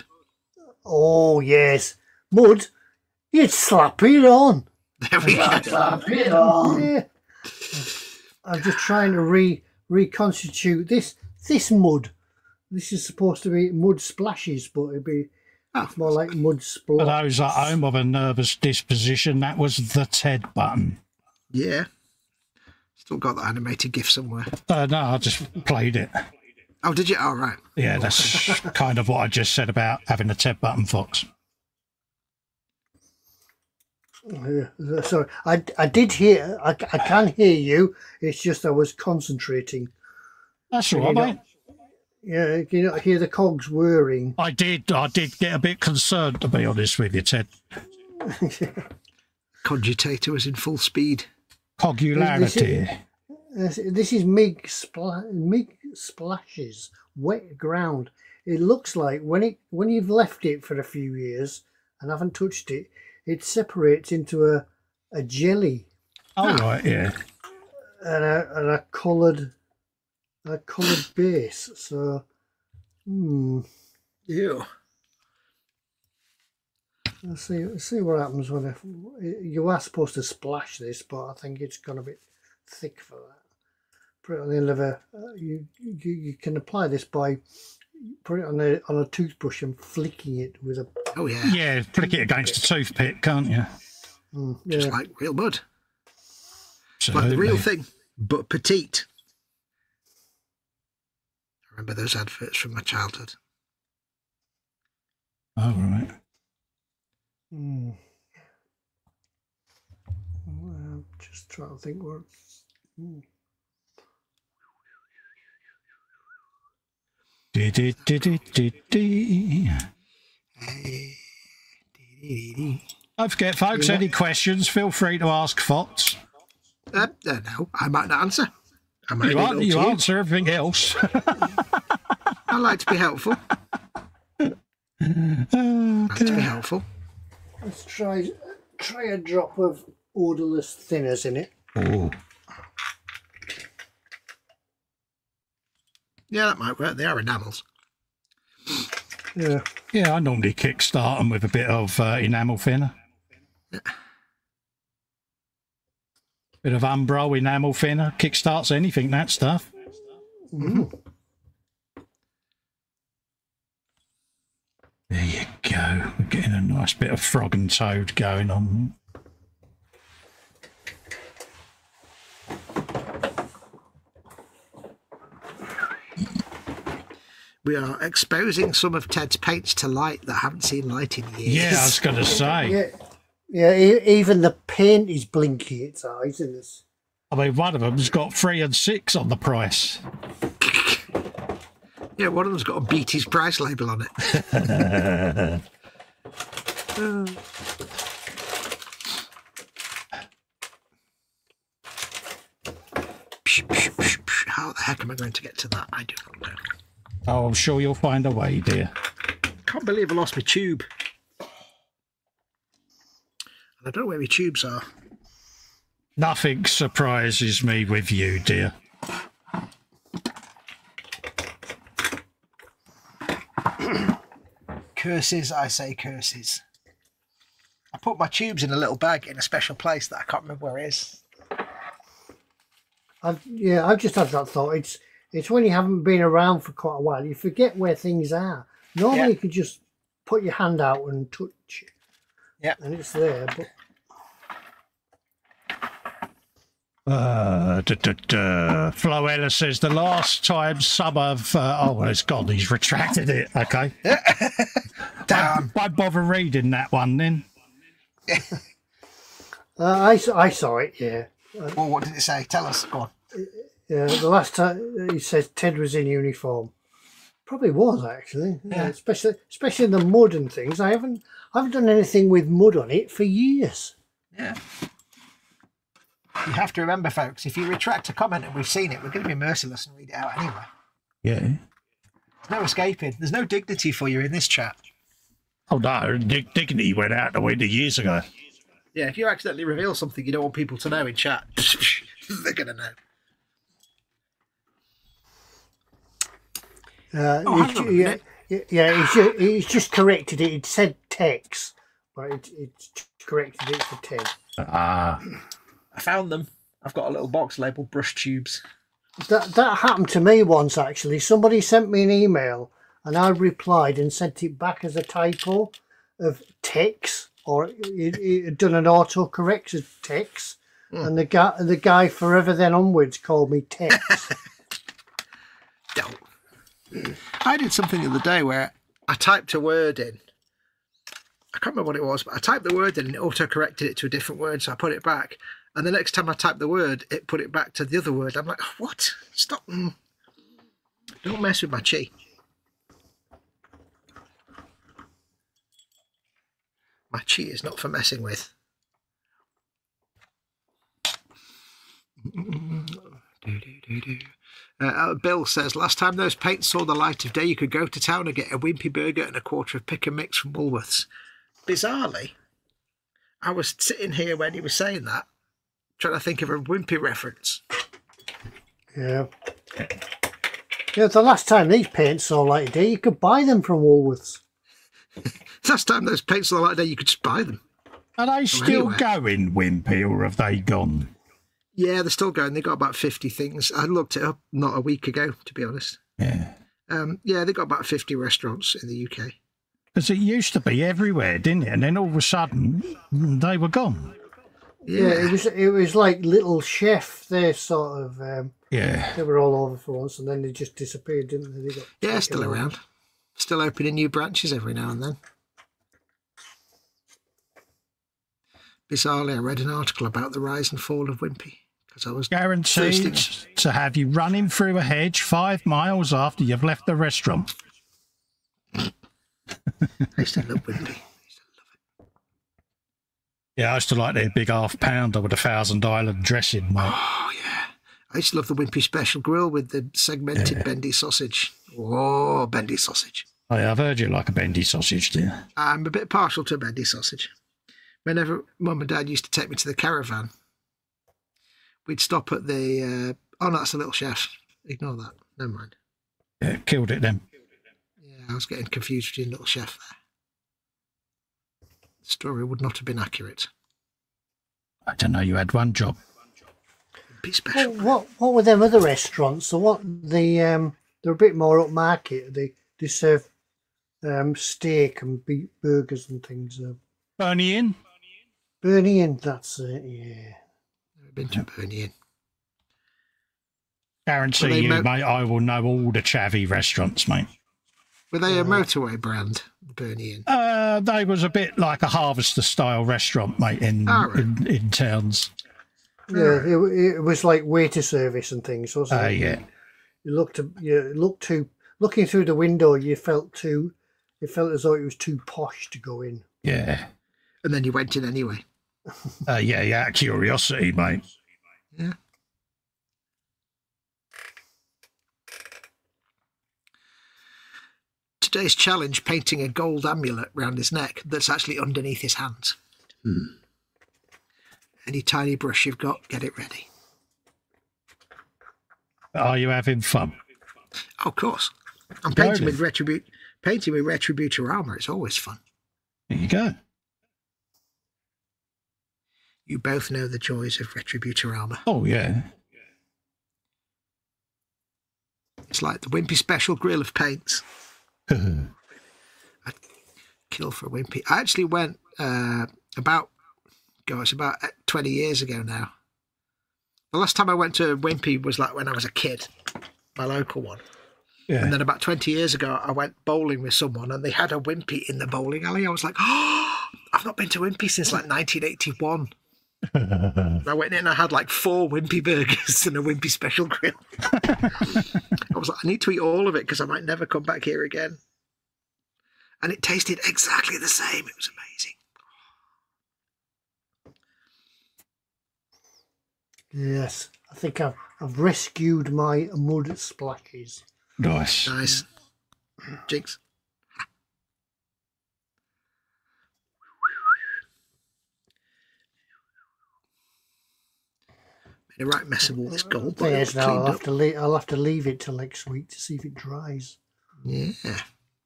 Oh, yes. Mud? You'd slap it on. There we go. Slap it on. Yeah. I'm just trying to reconstitute this mud. This is supposed to be mud splashes, but it's more like mud For splash. those at home of a nervous disposition, that was the Ted button. Yeah. Still got that animated GIF somewhere. No, I just played it. Oh, did you? Oh, right. Yeah, that's kind of what I just said about having a Ted button, Fox. Sorry, I did hear. I can hear you. It's just I was concentrating. That's all right, mate. Yeah, you know, hear the cogs whirring. I did get a bit concerned, to be honest with you, Ted. Cogitator was in full speed. Cogularity. This is MIG splashes, wet ground. It looks like when you've left it for a few years and haven't touched it, it separates into a jelly. Oh, right, yeah. And a coloured base. So, Ew. let's see what happens when you are supposed to splash this, but I think it's gone a bit thick for that. Put it on the end of you can apply this by putting it on a toothbrush and flicking it with a. Oh, yeah. Yeah, flick it against a toothpick, can't you? Yeah. Just like real mud. Absolutely. Like the real thing, but petite. I remember those adverts from my childhood. Oh, right. I'm just trying to think what. Don't forget, folks, any questions, feel free to ask Fox. No, I might not answer. I might You answer everything else. I like to be helpful. Like to be helpful. Let's try a drop of odorless thinners in it. Oh. Yeah, that might work. They are enamels. Yeah. Yeah, I normally kickstart them with a bit of enamel thinner. Yeah. Bit of Umbro enamel thinner. Kickstarts anything, that stuff. Mm. There you go. We're getting a nice bit of frog and toad going on. We are exposing some of Ted's paints to light that haven't seen light in years. Yeah, I was going to say. Yeah. Even the paint is blinking its eyes in this. I mean, one of them's got 3 and 6 on the price. Yeah, one of them's got a Beatty's price label on it. How the heck am I going to get to that? I do not know. Oh, I'm sure you'll find a way, dear. Can't believe I lost my tube. And I don't know where my tubes are. Nothing surprises me with you, dear. Curses, I say curses. I put my tubes in a little bag in a special place that I can't remember where it is. I've just had that thought. It's when you haven't been around for quite a while, you forget where things are. Normally you could just put your hand out and touch it. Yeah. And it's there, but Floella says the last time some of well, it's gone. He's retracted it. Okay. Damn. Why bother reading that one then? I saw it. Yeah. Well, what did it say? Tell us. Go on. the last time he says Ted was in uniform. Probably was actually, Yeah. especially the mud and things. I haven't done anything with mud on it for years. Yeah. You have to remember, folks, if you retract a comment and we've seen it, we're going to be merciless and read it out anyway. Yeah. There's no escaping. There's no dignity for you in this chat. Oh no, dignity went out the window years ago. Yeah, if you accidentally reveal something you don't want people to know in chat, they're going to know. He's just corrected it. It said Tex, but it's corrected it to Ted. I found them. I've got a little box labeled brush tubes. That happened to me once, actually. Somebody sent me an email, and I replied and sent it back as a typo of Tex, or it had done an autocorrect as Tex, and the guy forever then onwards called me Tex. I did something the other day where I typed a word in. I can't remember what it was, but I typed the word in and it auto-corrected it to a different word, so I put it back. And the next time I typed the word, it put it back to the other word. I'm like, what? Stop. Don't mess with my chi. My chi is not for messing with. Bill says, last time those paints saw the light of day, you could go to town and get a Wimpy burger and a quarter of pick and mix from Woolworths. Bizarrely, I was sitting here when he was saying that, trying to think of a Wimpy reference. Yeah. Yeah, the last time these paints saw light of day, you could buy them from Woolworths. Last time those paints saw the light of day, you could just buy them. Are they still going, Wimpy, or have they gone? Yeah, they're still going. They got about 50 things. I looked it up not a week ago, to be honest. Yeah. Yeah, they got about 50 restaurants in the UK. Because it used to be everywhere, didn't it? And then all of a sudden, they were gone. Yeah, it was like Little Chef. They sort of they were all over for once, and then they just disappeared, didn't they? They got still around. Still opening new branches every now and then. Bizarrely, I read an article about the rise and fall of Wimpy because I was guaranteed to have you running through a hedge 5 miles after you've left the restaurant. I used to love Wimpy. Yeah, I used to like their big half pounder with a Thousand Island dressing, mate. Oh, yeah. I used to love the Wimpy Special Grill with the segmented bendy sausage. Oh, bendy sausage. Oh, yeah, I've heard you like a bendy sausage, dear. I'm a bit partial to a bendy sausage. Whenever Mum and Dad used to take me to the caravan, we'd stop at the... oh, no, that's a Little Chef. Ignore that. Never mind. Yeah, killed it then. Yeah, I was getting confused between Little Chef there. The story would not have been accurate. I don't know, you had one job. Be special. What were them other restaurants? So they're a bit more upmarket. They serve steak and beef burgers and things. Bernie Inn? Bernie Inn, that's it, yeah. Never been to Bernie Inn. Guarantee you, mate, I will know all the chavvy restaurants, mate. Were they a motorway brand, the Bernie Inn? They was a bit like a Harvester-style restaurant, mate, in towns. Yeah, it was like waiter service and things, wasn't it? Yeah. Looking through the window, it felt as though it was too posh to go in. Yeah. And then you went in anyway. Yeah, curiosity, mate. Yeah. Today's challenge, painting a gold amulet round his neck that's actually underneath his hands. Any tiny brush you've got, get it ready. Are you having fun? Oh, of course. I'm painting with Retributor armour. It's always fun. There you go. You both know the joys of Retributor armour. Oh, yeah. It's like the Wimpy Special Grill of paints. I'd kill for a Wimpy. I actually went about 20 years ago now. The last time I went to Wimpy was like when I was a kid, my local one. Yeah. And then about 20 years ago, I went bowling with someone and they had a Wimpy in the bowling alley. I was like, oh, I've not been to Wimpy since like 1981. I went in and I had like 4 Wimpy burgers and a Wimpy special grill. I was like, I need to eat all of it because I might never come back here again. And it tasted exactly the same. It was amazing. Yes, I think I've rescued my mud splashes. Nice. Nice. Jinx. Made a right mess of all this gold. Thing is, now I'll have to leave it till next week to see if it dries. Yeah.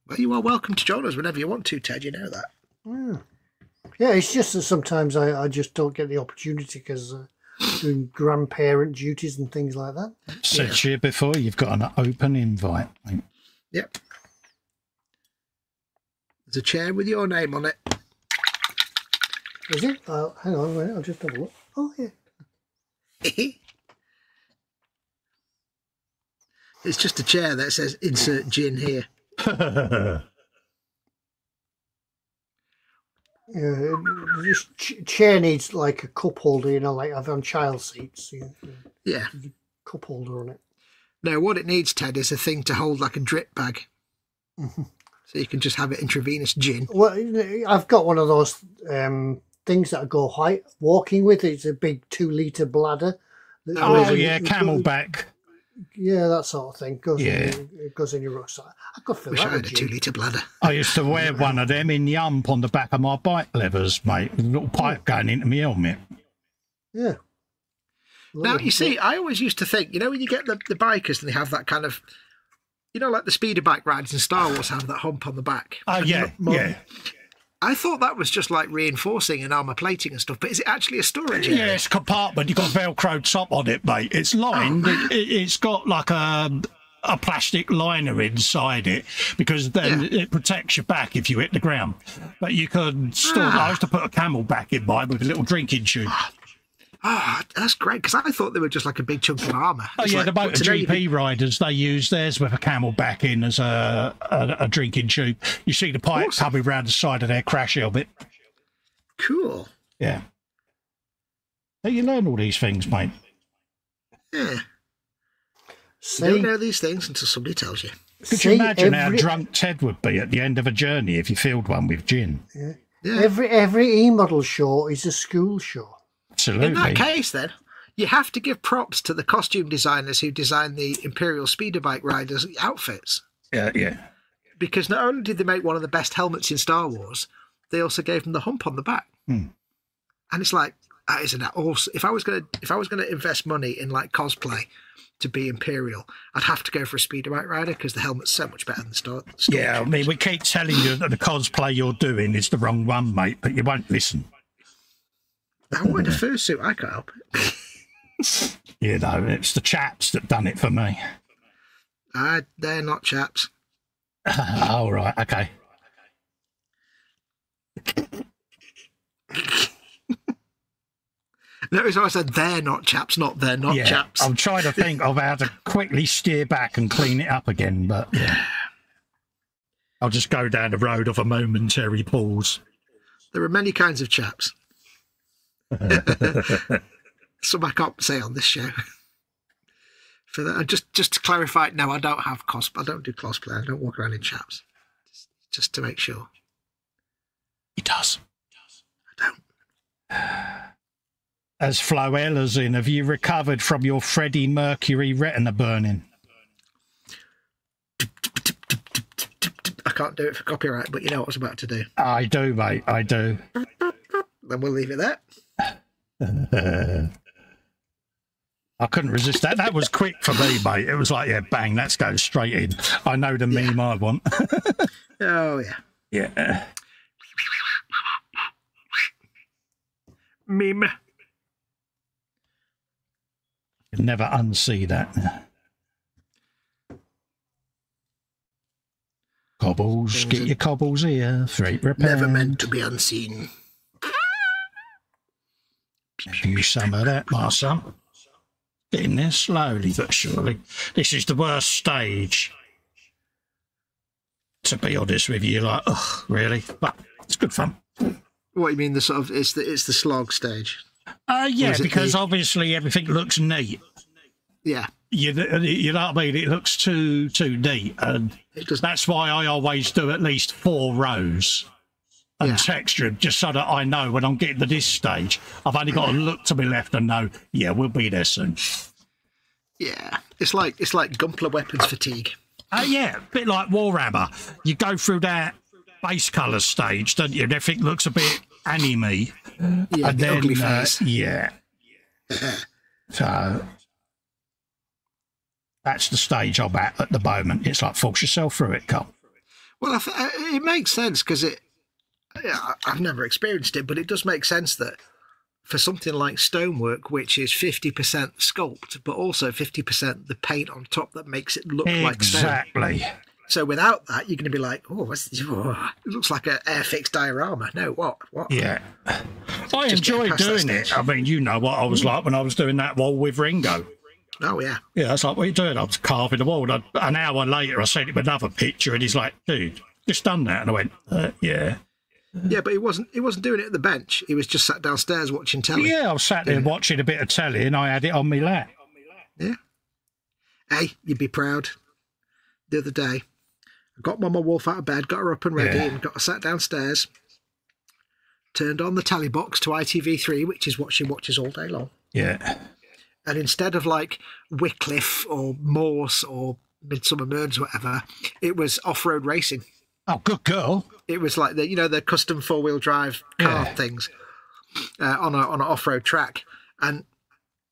Well, you are welcome to join us whenever you want to, Ted. You know that. Yeah, it's just that sometimes I just don't get the opportunity because doing grandparent duties and things like that. Said to you before, you've got an open invite, mate. Yep. There's a chair with your name on it. Is it? Hang on a minute, I'll just have a look. Oh, yeah. It's just a chair that says insert gin here. Yeah, this chair needs like a cup holder, you know, like I've on child seats. Yeah. Cup holder on it. No, what it needs, Ted, is a thing to hold like a drip bag. So you can just have it intravenous gin. Well, I've got one of those things that I go walking with. It's a big 2-litre bladder. Oh, yeah, Camelback. Yeah, that sort of thing. It goes in your rucksack. I could fill Wish that I had with a gin. 2-litre bladder. I used to wear one of them in the ump on the back of my bike levers, mate, with a little pipe going into my helmet. Yeah. Now, you see, I always used to think, you know, when you get the bikers and they have that kind of, you know, like the speeder bike rides in Star Wars have that hump on the back. Oh, yeah, yeah. I thought that was just like reinforcing and armour plating and stuff, but is it actually a storage area? Yeah, it's a compartment. You've got Velcro top on it, mate. It's lined. It's got like a plastic liner inside it because then it protects your back if you hit the ground. But you can still... I used to put a Camelback in mine with a little drinking tube. Oh, that's great, because I thought they were just like a big chunk of armour. Oh, yeah, the MotoGP riders, they use theirs with a Camelback in as a drinking tube. You see the pipe coming round the side of their crash helmet. Cool. Yeah. So you learn all these things, mate. Yeah. You don't know these things until somebody tells you. Could you imagine how drunk Ted would be at the end of a journey if you filled one with gin? Yeah. Every E-model show is a school show. Absolutely. In that case, then, you have to give props to the costume designers who designed the Imperial Speeder Bike riders' outfits. Yeah. Because not only did they make one of the best helmets in Star Wars, they also gave them the hump on the back. And it's like, that isn't that awesome? If I was gonna invest money in like cosplay to be Imperial, I'd have to go for a Speeder Bike rider because the helmet's so much better than the Star. Yeah, I mean, we keep telling you that the cosplay you're doing is the wrong one, mate, but you won't listen. I wanted a fursuit. I can't help it. You know, it's the chaps that done it for me. They're not chaps. All right, okay. Notice how I said they're not chaps, not they're not chaps. I'm trying to think of how to quickly steer back and clean it up again, but I'll just go down the road of a momentary pause. There are many kinds of chaps. Some I can't say on this show. For that, just to clarify, no, I don't have cosplay. I don't do cosplay. I don't walk around in chaps. Just to make sure. He does. I don't. As Floella's in, have you recovered from your Freddie Mercury retina burning? I can't do it for copyright, but you know what I was about to do. I do, mate. I do. Then we'll leave it there. I couldn't resist that. That was quick for me, mate. It was like, yeah, bang, let's go straight in. I know the meme I want. Oh, yeah. Yeah. Meme. You'll never unsee that. Cobbles, get your cobbles here. Freight repair. Never meant to be unseen. Do some of that, my son. Getting there slowly but surely. This is the worst stage. To be honest with you, like, ugh, really? But it's good fun. What you mean? The sort of it's the slog stage. Yeah, because obviously everything looks neat. Yeah. You know what I mean? It looks too neat, and that's why I always do at least 4 rows and texture them, just so that I know when I'm getting to this stage, I've only got to look to my left and know, yeah, we'll be there soon. Yeah, it's like Gunpla weapons fatigue. Yeah, a bit like Warhammer. You go through that base colour stage, don't you? And everything looks a bit anime-y. Yeah, and the then, ugly face. Yeah. So that's the stage I'm at the moment. It's like, force yourself through it, Carl. Well, it makes sense because I've never experienced it, but it does make sense that for something like stonework, which is 50% sculpt, but also 50% the paint on top that makes it look like stone. Exactly. So without that, you're going to be like, oh, what's this? Oh, it looks like an Airfix diorama. No, what? Yeah. I enjoy doing it. I mean, you know what I was like when I was doing that wall with Ringo. Oh, yeah. Yeah, I was like, what are you doing? I was carving the wall. And an hour later, I sent him another picture, and he's like, dude, just done that. And I went, yeah. Yeah, but he wasn't doing it at the bench. He was just sat downstairs watching telly. Yeah, I was sat there watching a bit of telly, and I had it on my lap. Yeah. Hey, you'd be proud. The other day, I got Mama Wolf out of bed, got her up and ready, and got her sat downstairs, turned on the telly box to ITV3, which is what she watches all day long. Yeah. And instead of like Wycliffe or Morse or Midsummer Murders or whatever, it was off-road racing. Oh, good girl. It was like the custom 4-wheel drive car things on an off-road track. And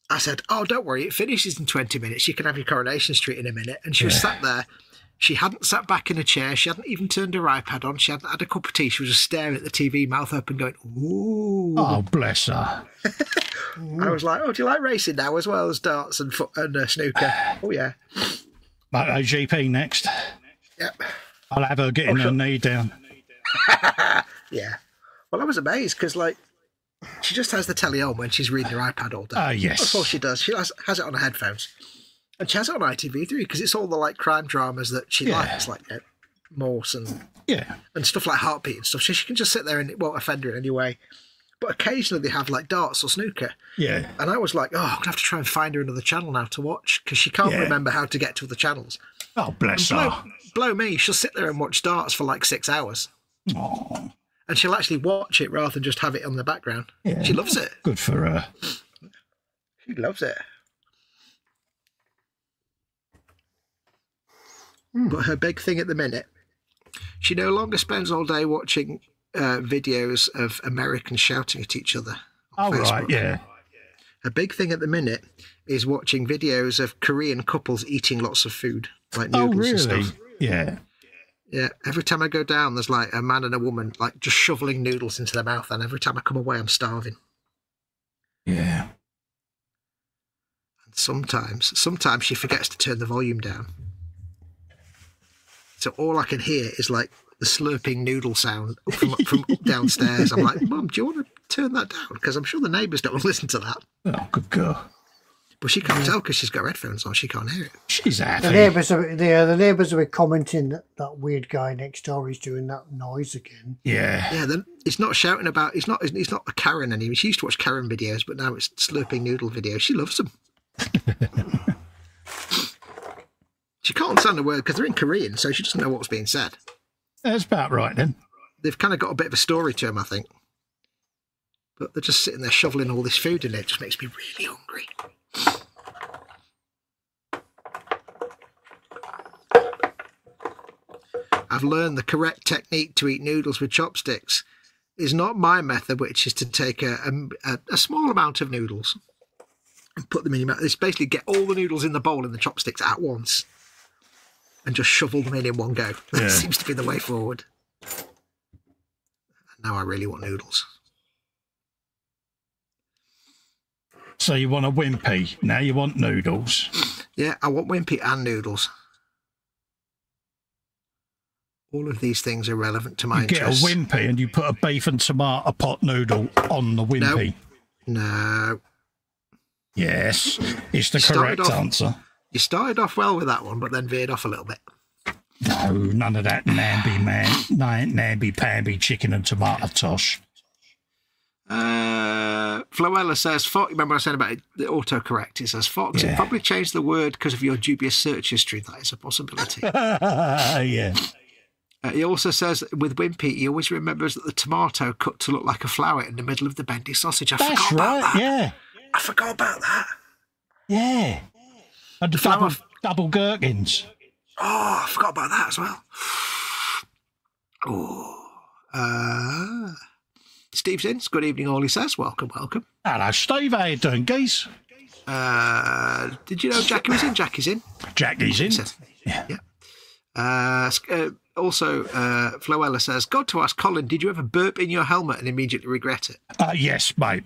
I said, oh, don't worry, it finishes in 20 minutes. You can have your Coronation Street in a minute. And she was sat there. She hadn't sat back in a chair. She hadn't even turned her iPad on. She hadn't had a cup of tea. She was just staring at the TV, mouth open, going, ooh. Oh, bless her. I was like, oh, do you like racing now as well as darts and snooker? Oh, yeah. MotoGP next. Yep. I'll have her getting her knee down. Yeah. Well, I was amazed because, like, she just has the telly on when she's reading her iPad all day. Oh, yes. That's all she does. She has it on her headphones. And she has it on ITV3 because it's all the, like, crime dramas that she likes, like Morse and stuff like Heartbeat and stuff. So she can just sit there and it won't offend her in any way. But occasionally they have, like, darts or snooker. Yeah. And I was like, oh, I'm going to have to try and find her another channel now to watch because she can't remember how to get to the channels. Oh, bless her. Blow me, she'll sit there and watch darts for like 6 hours. Oh. And she'll actually watch it rather than just have it on the background. Yeah. She loves it. Good for her. She loves it. But her big thing at the minute, she no longer spends all day watching videos of Americans shouting at each other. Oh, Facebook. Right, yeah. Her big thing at the minute is watching videos of Korean couples eating lots of food, like noodles and stuff. Yeah. Yeah. Every time I go down, there's like a man and a woman like just shoveling noodles into their mouth, and every time I come away, I'm starving. Yeah. And sometimes she forgets to turn the volume down. So all I can hear is like the slurping noodle sound from downstairs. I'm like, Mum, do you want to turn that down? Because I'm sure the neighbours don't want to listen to that. Oh, good girl. But she can't tell because she's got headphones on. She can't hear it. She's happy. The neighbours were commenting that weird guy next door is doing that noise again. Yeah. Yeah. Then it's not shouting about. It's not a Karen anymore. She used to watch Karen videos, but now it's slurping noodle videos. She loves them. She can't understand the word because they're in Korean, so she doesn't know what's being said. That's about right then. They've kind of got a bit of a story to them, I think. But they're just sitting there shoveling all this food in there. It just makes me really hungry. I've learned the correct technique to eat noodles with chopsticks is not my method, which is to take a small amount of noodles and put them in your mouth. It's basically get all the noodles in the bowl in the chopsticks at once and just shovel them in one go. That seems to be the way forward. Now I really want noodles. So you want a Wimpy, now you want noodles. Yeah, I want Wimpy and noodles. All of these things are relevant to my interests. You get a Wimpy and you put a beef and tomato pot noodle on the Wimpy. No. Yes, it's the correct answer. You started off well with that one, but then veered off a little bit. No, none of that namby-pamby chicken and tomato tosh. Floella says, Fox, remember I said about it, the autocorrect? It says, Fox, it probably changed the word because of your dubious search history. That is a possibility. Yeah. He also says, with Wimpy, he always remembers that the tomato cut to look like a flower in the middle of the bendy sausage. I forgot about that. Yeah. I forgot about that. Yeah. And the double gherkins. Oh, I forgot about that as well. Oh. Steve's in. Good evening, all, he says. Welcome, welcome. Hello, Steve. How you doing, geese? Did you know Jackie was in? Jackie's in. Jackie's in. Yeah. Also, Floella says, got to ask Colin, did you ever burp in your helmet and immediately regret it? Yes, mate.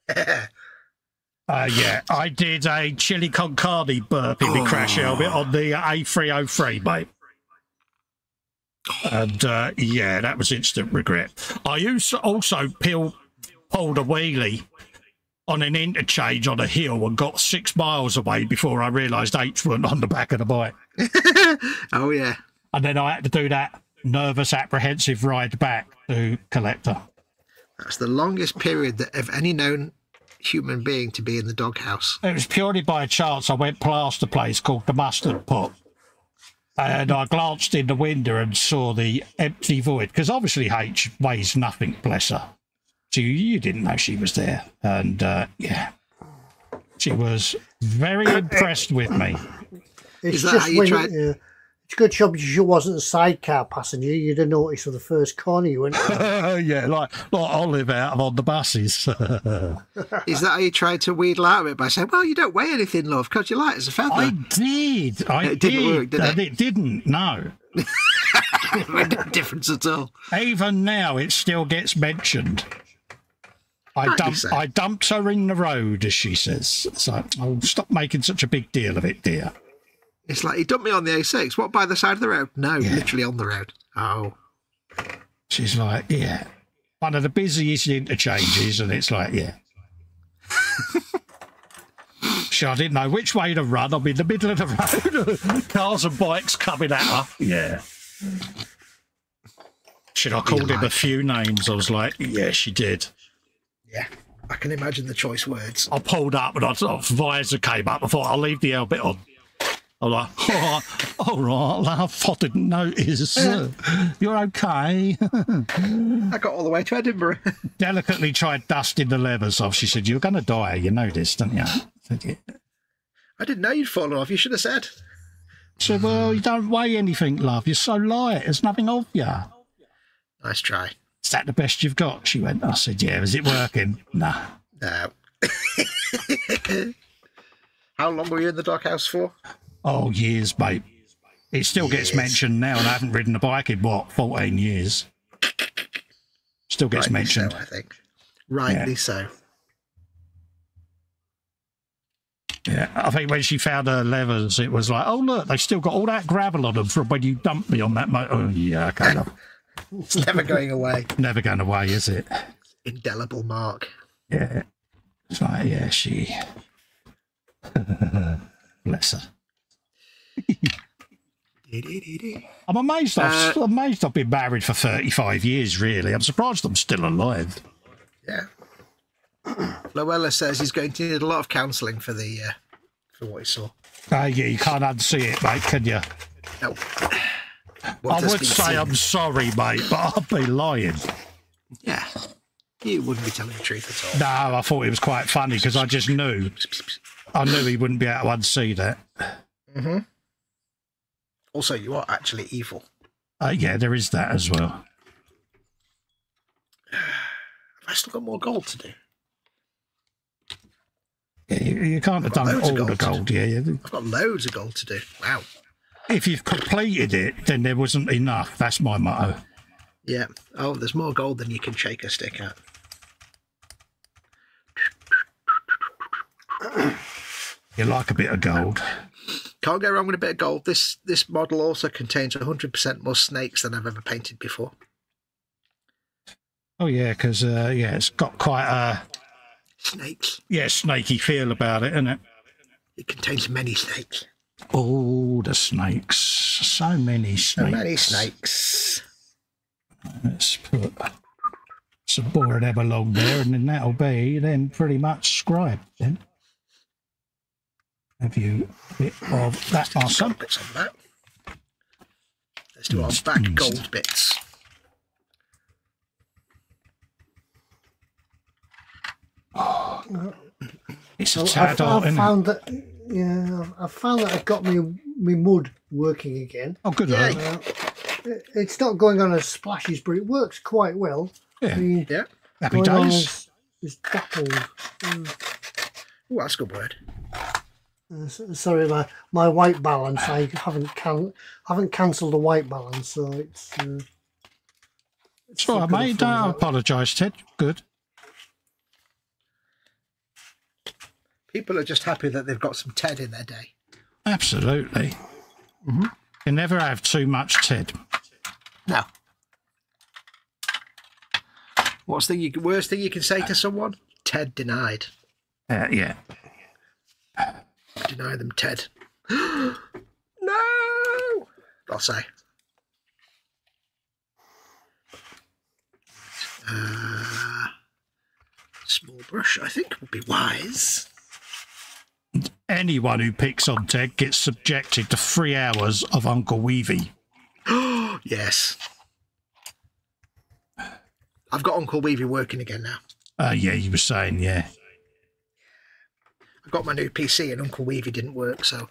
Yeah, I did a chili con carne burp in my crash helmet on the A303, mate. And, yeah, that was instant regret. I also pulled a wheelie on an interchange on a hill and got 6 miles away before I realised H weren't on the back of the bike. Oh, yeah. And then I had to do that nervous, apprehensive ride back to Collector. That's the longest period that of any known human being to be in the doghouse. It was purely by chance. I went past a place called the Mustard Pot. And I glanced in the window and saw the empty void, because obviously H weighs nothing, bless her. So you didn't know she was there. And, yeah, she was very impressed with me. It's just when it's a good job you wasn't a sidecar passenger. You'd have noticed for the first corner you went. Yeah, like Olive out of on the buses. Is that how you tried to wheedle out of it by saying, well, you don't weigh anything, love, because you're light as a feather? I did. It didn't work, did it? It didn't, no. It made no difference at all. Even now, it still gets mentioned. I dumped her in the road, as she says. It's like, oh, stop making such a big deal of it, dear. It's like, he dumped me on the A6. What, by the side of the road? No, literally on the road. Oh. She's like, yeah. One of the busiest interchanges, and it's like, yeah. I didn't know which way to run. I'm in the middle of the road. Cars and bikes coming at her. Yeah. I called him a few names. I was like, yeah, she did. Yeah, I can imagine the choice words. I pulled up and I thought visor came up. I thought, I'll leave the helmet on. I'm like, all right, love, I didn't notice. You're okay. I got all the way to Edinburgh. Delicately tried dusting the leathers off. She said, you're going to die. You know this, don't you? I said, yeah. I didn't know you'd fallen off. You should have said. I said, well, you don't weigh anything, love. You're so light. There's nothing of you. Nice try. Is that the best you've got? She went, I said, yeah. Is it working? No. No. How long were you in the doghouse for? Oh, years, mate. It still gets mentioned now, and I haven't ridden a bike in, 14 years? Still gets mentioned. So, I think. Rightly so. Yeah, I think when she found her levers, it was like, oh, look, they've still got all that gravel on them from when you dumped me on that motor. Oh, yeah, okay. It's never going away. Never going away, is it? Indelible mark. Yeah. It's like, yeah, she... Bless her. I'm amazed. I've been married for 35 years, really. I'm surprised I'm still alive. Yeah. Loella says he's going to need a lot of counselling for what he saw. Yeah, you can't unsee it, mate, can you? No. I would say I'm sorry, mate, but I'd be lying. Yeah. You wouldn't be telling the truth at all. No, I thought it was quite funny because I just knew. I knew he wouldn't be able to unsee that. Mm-hmm. Also, you are actually evil. Yeah, there is that as well. Have I still got more gold to do? Yeah, you can't have done all the gold, yeah. I've got loads of gold to do. Wow. If you've completed it, then there wasn't enough. That's my motto. Yeah. Oh, there's more gold than you can shake a stick at. You like a bit of gold. Can't go wrong with a bit of gold. This model also contains 100% more snakes than I've ever painted before. Oh, yeah, because, it's got quite a... Snakes. Yeah, snaky feel about it, isn't it? It contains many snakes. Oh, the snakes. So many snakes. So many snakes. Let's put some more of them along there, and then that'll be then pretty much scribed then. Have you a bit of that, my son? Bits on that. Let's do our back gold bits. It's a tad hot, I've isn't found that. Yeah, I found that I got me mud working again. Oh, good. It's not going on as splashes, but it works quite well. Yeah. Happy days. Is dappled. Oh, that's a good word. Sorry, my white balance. I haven't cancelled the white balance, so it's. It's all right, mate. Don't apologise, Ted. Good. People are just happy that they've got some Ted in their day. Absolutely. You never have too much Ted. No. What's the worst thing you can say to someone? Ted denied. Yeah. Deny them Ted. No! I'll say. Small brush, I think, would be wise. Anyone who picks on Ted gets subjected to 3 hours of Uncle Weevy. Yes. I've got Uncle Weevy working again now. Yeah, you were saying, yeah. I got my new PC and Uncle Weevy didn't work, so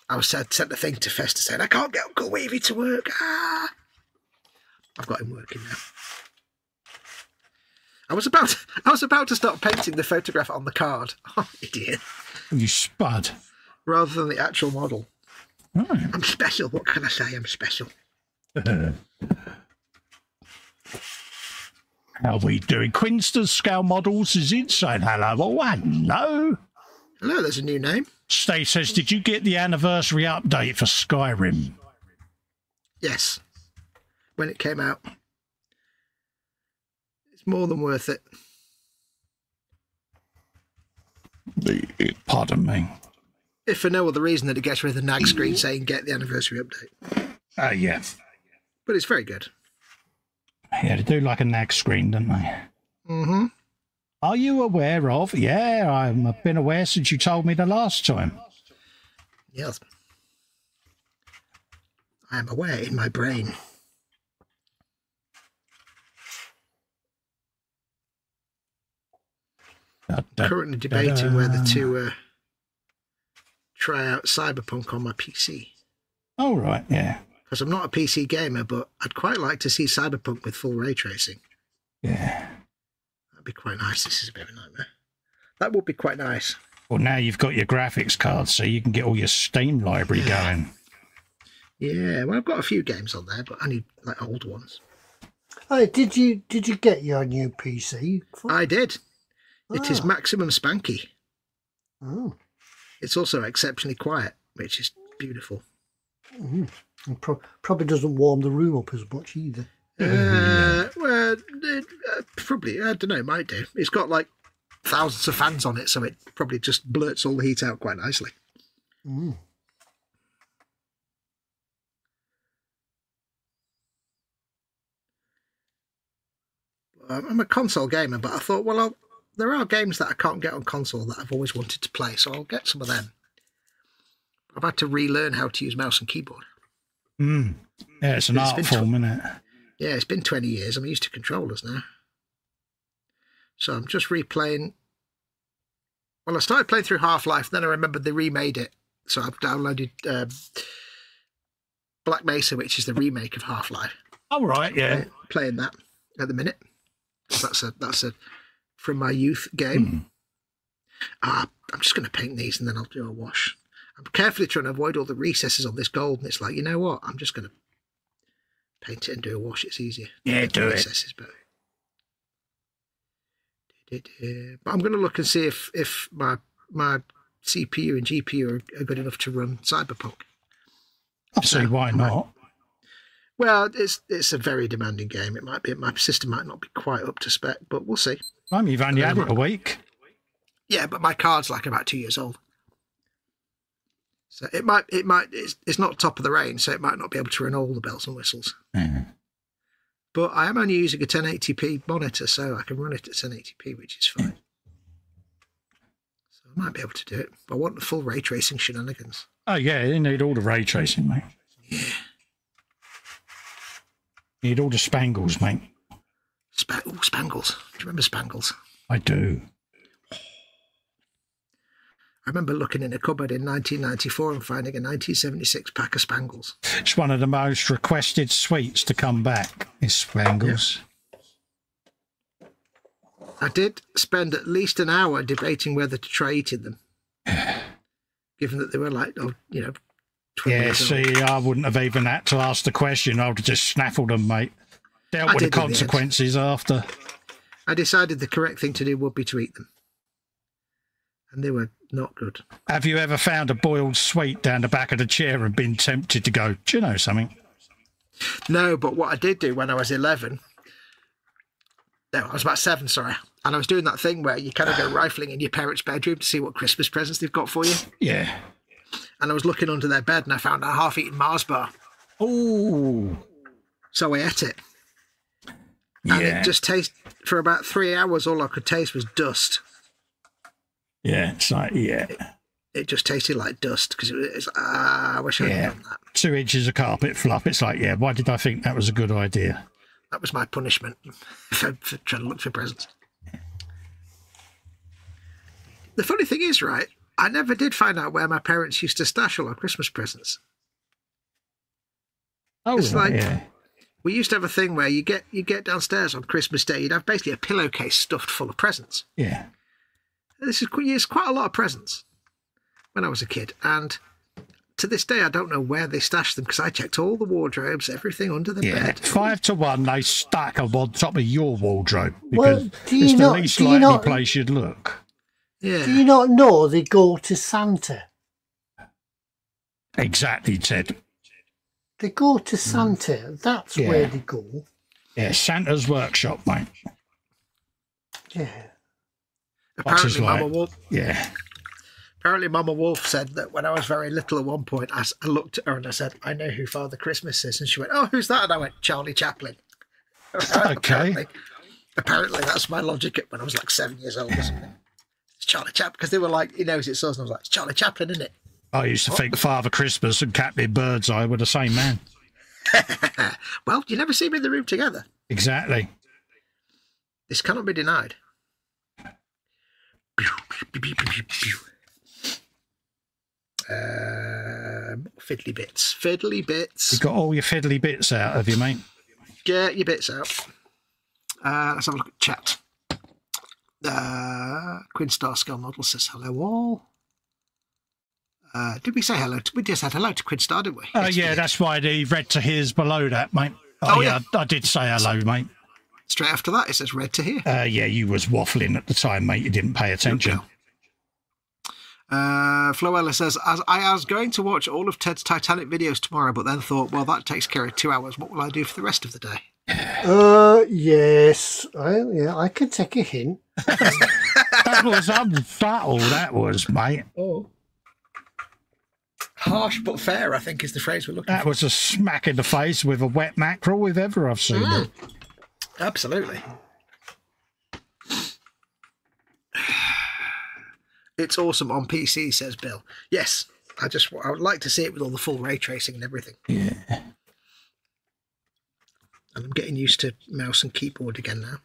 I sent the thing to Fester saying, I can't get Uncle Weevy to work. I've got him working now. I was about to start painting the photograph on the card. Oh, idiot. You spud. Rather than the actual model. Right. I'm special. What can I say? I'm special. How are we doing? Quinster's Scale Models is in saying hello. Oh, hello. Hello, there's a new name. Stay says, did you get the anniversary update for Skyrim? Yes. When it came out. It's more than worth it. Pardon me. If for no other reason that it gets rid of the nag screen saying get the anniversary update. Yeah. But it's very good. Yeah, they do like a nag screen, don't they? Mm-hmm. Are you aware of? Yeah, I've been aware since you told me the last time. Yes. I am aware in my brain. Currently debating whether to try out Cyberpunk on my PC. Oh, right, yeah. Because I'm not a PC gamer, but I'd quite like to see Cyberpunk with full ray tracing. Yeah. That'd be quite nice. This is a bit of a nightmare. That would be quite nice. Well, now you've got your graphics card, so you can get all your Steam library going. Yeah, well, I've got a few games on there, but only like old ones. Oh, did you get your new PC? I did. It is maximum spanky. Oh. It's also exceptionally quiet, which is beautiful. Mm-hmm. And probably doesn't warm the room up as much either. Well, probably, I don't know, it might do. It's got like thousands of fans on it, so it probably just blurts all the heat out quite nicely. Mm. I'm a console gamer, but I thought, well, there are games that I can't get on console that I've always wanted to play, so I'll get some of them. I've had to relearn how to use mouse and keyboard. Yeah, it's an art form, isn't it? Yeah, it's been 20 years. I'm used to controllers now. So I'm just replaying. Well, I started playing through Half-Life, then I remembered they remade it. So I've downloaded Black Mesa, which is the remake of Half-Life. Oh, right, yeah. Playing that at the minute. That's a from my youth game. I'm just going to paint these and then I'll do a wash. I'm carefully trying to avoid all the recesses on this gold, and it's like, you know what? I'm just going to paint it and do a wash. It's easier. Yeah, do it. But I'm going to look and see if my CPU and GPU are good enough to run Cyberpunk. I see why not. Well, it's a very demanding game. It might be my system might not be quite up to spec, but we'll see. You've only had it a week. Yeah, but my card's like about 2 years old. So it's not top of the range, so it might not be able to run all the bells and whistles. Mm. But I am only using a 1080p monitor, so I can run it at 1080p, which is fine. So I might be able to do it. I want the full ray tracing shenanigans. Oh, yeah, you need all the ray tracing, mate. Yeah. You need all the spangles, mate. Spangles. Do you remember Spangles? I do. I remember looking in a cupboard in 1994 and finding a 1976 pack of Spangles. It's one of the most requested sweets to come back, is Spangles. Yeah. I did spend at least an hour debating whether to try eating them, given that they were like, 12 years old. See, I wouldn't have even had to ask the question. I would have just snaffled them, mate. Dealt with the consequences after. I decided the correct thing to do would be to eat them. And they were not good. Have you ever found a boiled sweet down the back of the chair and been tempted to go, do you know something? No, but what I did do when I was 11, no, I was about 7, sorry, and I was doing that thing where you kind of go rifling in your parents' bedroom to see what Christmas presents they've got for you. Yeah. And I was looking under their bed and I found a half-eaten Mars bar. Oh. So I ate it. And it just tasted, for about 3 hours, all I could taste was dust. Yeah, it's like, yeah. It just tasted like dust because I wish I'd done that. 2 inches of carpet fluff. It's like, yeah, why did I think that was a good idea? That was my punishment for trying to look for presents. The funny thing is, right, I never did find out where my parents used to stash all our Christmas presents. Oh, it's we used to have a thing where you get downstairs on Christmas Day, you'd have basically a pillowcase stuffed full of presents. Yeah. This is quite a lot of presents when I was a kid. And to this day, I don't know where they stashed them because I checked all the wardrobes, everything under the bed. 5 to 1, they stack them on top of your wardrobe because it's the least likely place you'd look. Yeah. Do you not know they go to Santa? Exactly, Ted. They go to Santa. That's where they go. Yeah, Santa's workshop, mate. Yeah. Apparently, Mama Wolf. Yeah. Apparently, Mama Wolf said that when I was very little at one point, I looked at her and I said, "I know who Father Christmas is," and she went, "Oh, who's that?" And I went, "Charlie Chaplin." Okay. Apparently, that's my logic when I was like 7 years old or something. It's Charlie Chaplin because they were like, "He knows it's us," and I was like, "It's Charlie Chaplin, isn't it?" I used to think Father Christmas and Captain Birdseye were the same man. Well, you never see them in the room together. Exactly. This cannot be denied. Fiddly bits. You got all your fiddly bits out, have you, mate? Get your bits out. Let's have a look at chat. Quinn Starscale Model says hello all. Did we say hello? We just said hello to Quinn Star, didn't we? Yeah, that's why he read to his below that, mate. Oh yeah, I did say hello, mate. Straight after that, it says read to here. Yeah, you was waffling at the time, mate. You didn't pay attention. Floella says, I was going to watch all of Ted's Titanic videos tomorrow, but then thought, well, that takes care of 2 hours. What will I do for the rest of the day? Yes. I could take a hint. That was unfattled, that was, mate. Oh. Harsh but fair, I think, is the phrase we're looking for. That was a smack in the face with a wet mackerel if ever I've seen it. Absolutely. It's awesome on PC, says Bill. Yes, I would like to see it with all the full ray tracing and everything. Yeah. And I'm getting used to mouse and keyboard again now.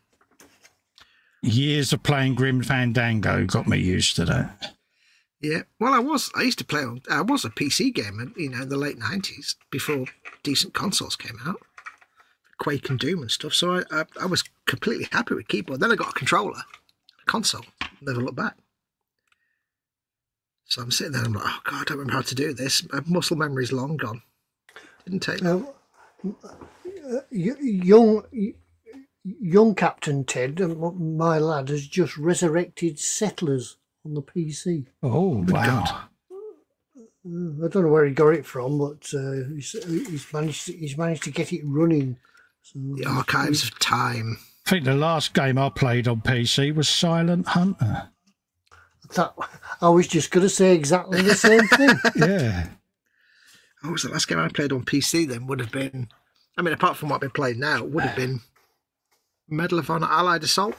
Years of playing Grim Fandango got me used to that. Yeah, well, I used to play I was a PC gamer, in the late 90s, before decent consoles came out. Quake and Doom and stuff, so I was completely happy with keyboard. Then I got a controller, a console, never looked back. So I'm sitting there and I'm like, oh God, I don't remember how to do this. My muscle memory's long gone. Didn't take young Captain Ted, my lad, has just resurrected Settlers on the PC. Oh, wow. I don't know where he got it from, but he's managed to get it running. So the archives of time. I think the last game I played on PC was Silent Hunter. I was just going to say exactly the same thing. Yeah. What was the last game I played on PC then? Would have been, apart from what I've been playing now, it would have been Medal of Honor Allied Assault.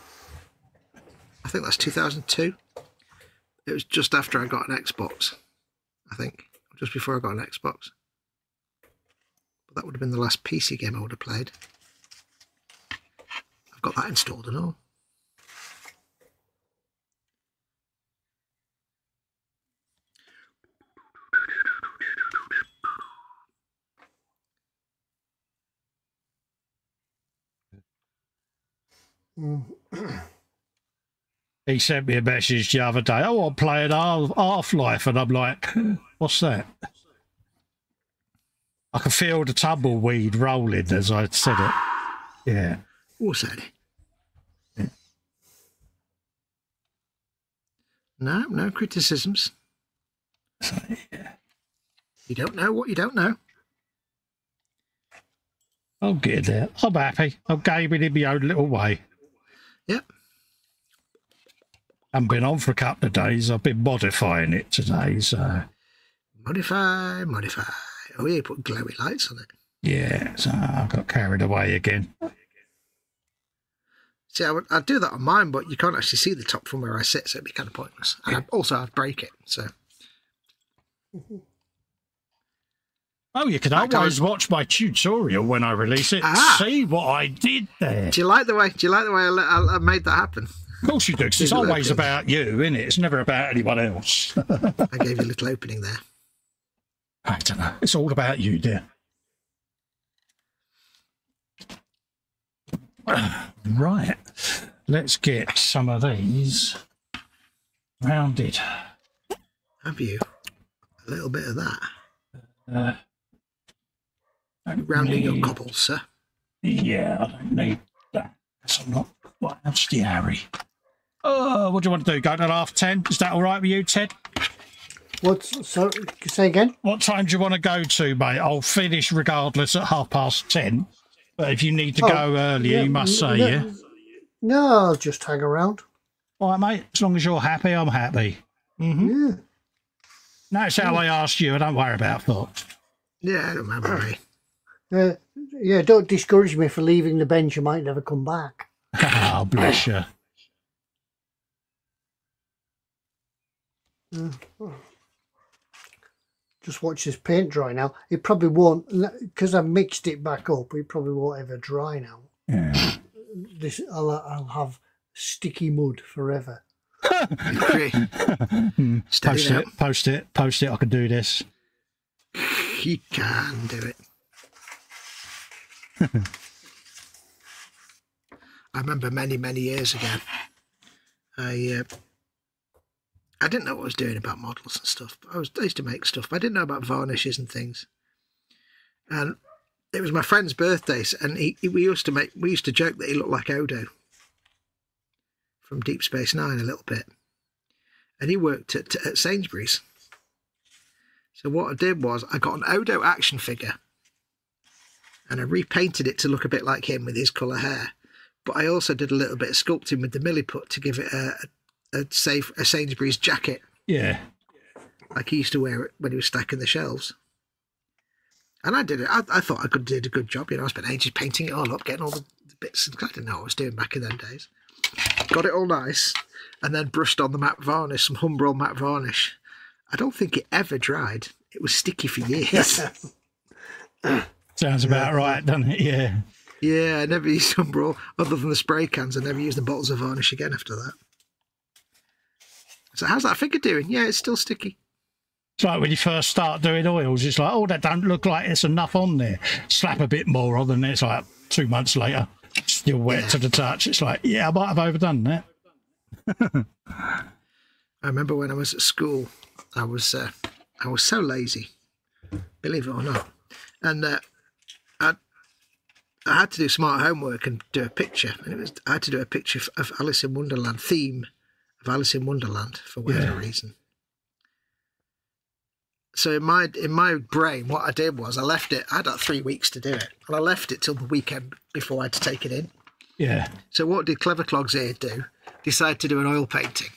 I think that's 2002. It was just after I got an Xbox, I think. Just before I got an Xbox. But that would have been the last PC game I would have played. I've got that installed and all. He sent me a message the other day. Oh, I'm playing Half-Life, and I'm like, what's that? I can feel the tumbleweed rolling as I said it. Yeah. What's that? Yeah. No criticisms. So, yeah. You don't know what you don't know. I'll get there. I'm happy. I'm gaming in my own little way. Yep. I haven't been on for a couple of days. I've been modifying it today, so... Modify. Oh, yeah, put glowy lights on it. Yeah, so I got carried away again. See, I'd do that on mine, but you can't actually see the top from where I sit, so it'd be kind of pointless. And I'd break it, so... Oh, you can always watch my tutorial when I release it. See what I did there. Do you like the way I made that happen? Of course you do, because it's always about you, isn't it? It's never about anyone else. I gave you a little opening there. I don't know. It's all about you, dear. Right. Let's get some of these rounded. Have you? A little bit of that. Rounding your cobbles, sir. Yeah, I don't need that. So I'm not quite Harry. Oh, what do you want to do? Go to 10:30? Is that all right with you, Ted? So say again? What time do you want to go to, mate? I'll finish regardless at 10:30. But if you need to go earlier, you must say, yeah? No, I'll just hang around. All right, mate. As long as you're happy, I'm happy. Mm-hmm. Yeah. That's how I asked you. I don't worry about Fox. Yeah, I don't remember me. Yeah, don't discourage me for leaving the bench. I might never come back. Oh, bless you. Just watch this paint dry now. It probably won't, because I mixed it back up. It probably won't ever dry now. Yeah. I'll have sticky mud forever. Post it. I can do this. You can do it. I remember many years ago, I didn't know what I was doing about models and stuff. But I used to make stuff, but I didn't know about varnishes and things. And it was my friend's birthday, and we used to joke that he looked like Odo from Deep Space Nine a little bit. And he worked at Sainsbury's. So what I did was I got an Odo action figure, and I repainted it to look a bit like him with his colour hair. But I also did a little bit of sculpting with the Milliput to give it a Sainsbury's jacket. Yeah. Like he used to wear it when he was stacking the shelves. And I did it. I thought I could do a good job. I spent ages painting it all up, getting all the bits. I didn't know what I was doing back in them days. Got it all nice, and then brushed on the matte varnish, some Humbrol matte varnish. I don't think it ever dried. It was sticky for years. Sounds about right, doesn't it? Yeah. Yeah, I never used Humbrol other than the spray cans. I never used the bottles of varnish again after that. So how's that figure doing? Yeah, it's still sticky. It's like when you first start doing oils, it's like, oh, that don't look like there's enough on there. Slap a bit more on, and it's like 2 months later, still wet to the touch. It's like, yeah, I might have overdone that. I remember when I was at school, I was so lazy, believe it or not, and I had to do smart homework and do a picture, and I had to do a picture of Alice in Wonderland, theme of Alice in Wonderland for whatever reason. So in my brain, what I did was I left it. I had like 3 weeks to do it, and I left it till the weekend before I had to take it in. Yeah. So what did Clever Clogs here do? Decide to do an oil painting.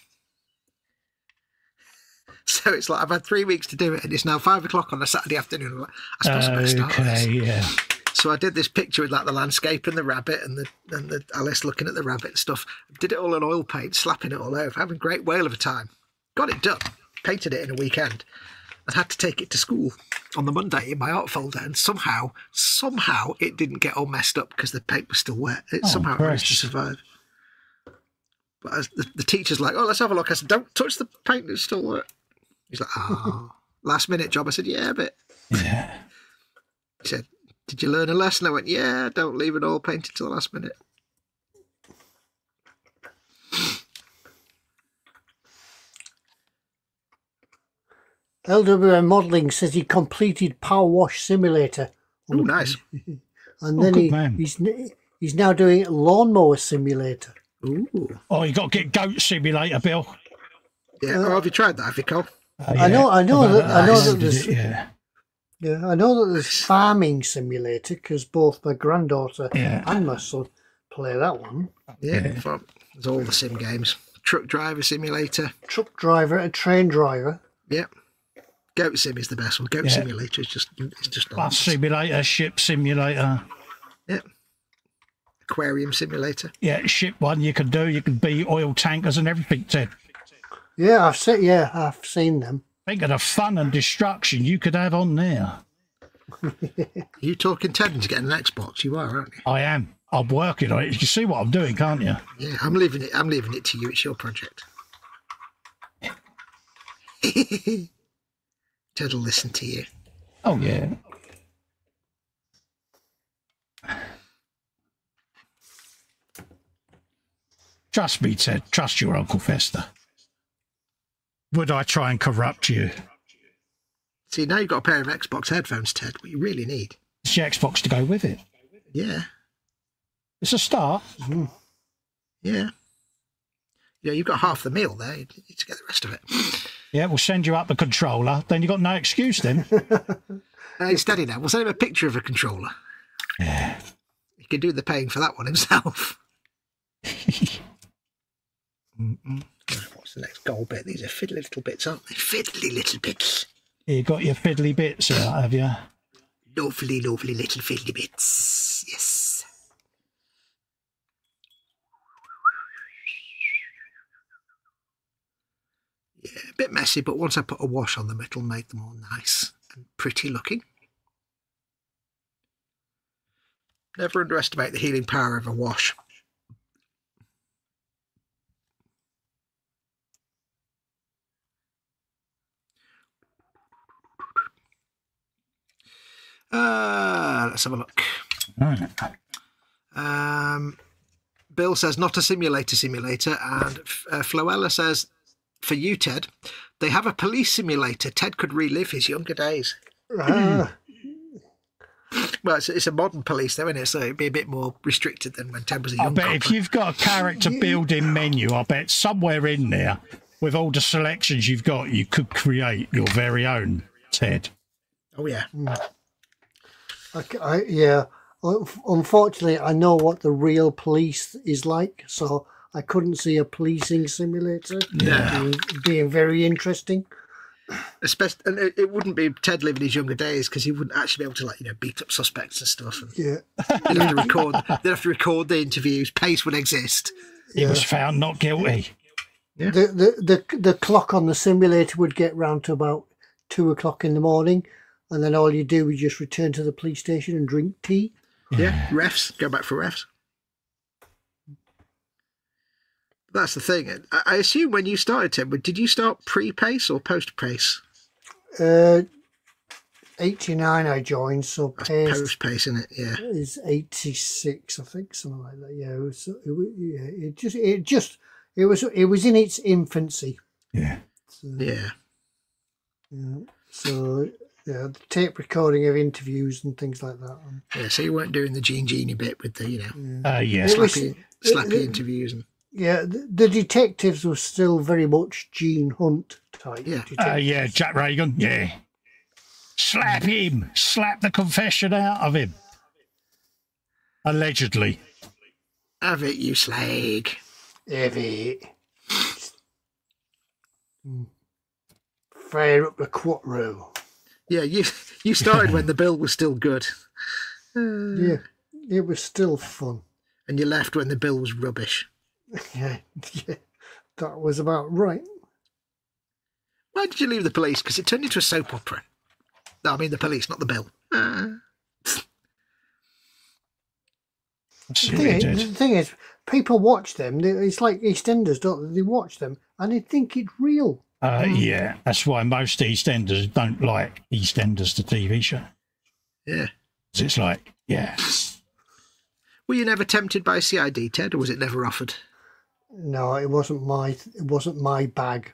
So it's like I've had 3 weeks to do it, and it's now 5 o'clock on a Saturday afternoon. I suppose I better start this. Yeah. So I did this picture with like the landscape and the rabbit and the Alice looking at the rabbit and stuff. Did it all in oil paint, slapping it all over, having a great whale of a time. Got it done, painted it in a weekend, and had to take it to school on the Monday in my art folder. And somehow it didn't get all messed up because the paint was still wet. It somehow managed to survive. But as the teacher's like, "Oh, let's have a look." I said, "Don't touch the paint; it's still wet." He's like, "Oh, last minute job." I said, "Yeah, but." Yeah. He said, "Did you learn a lesson?" I went, "Yeah, don't leave it all painted till the last minute." LWM Modelling says he completed Power Wash Simulator. Oh, nice. And then he's now doing Lawnmower Simulator. Ooh. Oh, you got to get Goat Simulator, Bill. Yeah. Have you tried that? Have you, Cole? Yeah. I know that there's Yeah. Yeah, I know that there's Farming Simulator because both my granddaughter and my son play that one. Yeah. There's all the sim games. Truck Driver Simulator. Truck driver, a train driver. Yeah. Goat Sim is the best one. Goat Simulator is just Bus Simulator, Ship Simulator. Yeah. Aquarium Simulator. Yeah, ship one you can do. You can be oil tankers and everything, Ted. Yeah, I've seen them. Think of the fun and destruction you could have on there. You talking Ted into getting an Xbox? You are, aren't you? I am. I'm working on it. You can see what I'm doing, can't you? Yeah, I'm leaving it to you. It's your project. Ted will listen to you. Oh, yeah. Trust me, Ted. Trust your Uncle Fester. Would I try and corrupt you? See, now you've got a pair of Xbox headphones, Ted. What you really need. It's the Xbox to go with it. Yeah. It's a start. Mm. Yeah. Yeah, you've got half the meal there. You need to get the rest of it. Yeah, we'll send you up the controller. Then you've got no excuse then. He's steady now. We'll send him a picture of a controller. Yeah. He can do the paying for that one himself. What's the next goal bit? These are fiddly little bits, aren't they? Fiddly little bits. You got your fiddly bits out, have you? Lovely, lovely little fiddly bits. Yes. Yeah, a bit messy, but once I put a wash on them, it'll make them all nice and pretty looking. Never underestimate the healing power of a wash. Let's have a look. Bill says, not a simulator, and Floella says, for you, Ted, they have a police simulator. Ted could relive his younger days. Well, it's a modern police, though, isn't it? So it'd be a bit more restricted than when Ted was a young I bet if you've got a character building menu, I bet somewhere in there, with all the selections you've got, you could create your very own Ted. Oh, yeah. Yeah. Unfortunately, I know what the real police is like, so I couldn't see a policing simulator being very interesting. Especially, and it wouldn't be Ted living his younger days because he wouldn't actually be able to, like, beat up suspects and stuff. And they'd have to record the interviews. Pace would exist. He was found not guilty. Yeah. The clock on the simulator would get round to about 2 o'clock in the morning, and then all you do is just return to the police station and drink tea. Yeah, refs. Go back for refs. That's the thing. I assume when you started, Tim, did you start pre-pace or post-pace? 89 I joined, so post-pace, isn't it? Yeah. It's 86, I think, something like that. Yeah, it was in its infancy. Yeah. So, yeah. So the tape recording of interviews and things like that. Yeah, so you weren't doing the Genie bit with the, slappy interviews. And yeah, the detectives were still very much Gene Hunt type. Yeah. Jack Reagan. Yeah. Slap him. Slap the confession out of him. Allegedly. Have it, you slag. Have it. Fire up the quattro. Yeah, you started when the bill was still good. Yeah, it was still fun. And you left when the bill was rubbish. Yeah, that was about right. Why did you leave the police? Because it turned into a soap opera. No, I mean the police, not the bill. The thing is, people watch them. It's like EastEnders, don't they? They watch them and they think it's real. Yeah, that's why most EastEnders don't like EastEnders, the TV show. Yeah. It's like, yeah. Were you never tempted by CID, Ted, or was it never offered? No, it wasn't my bag.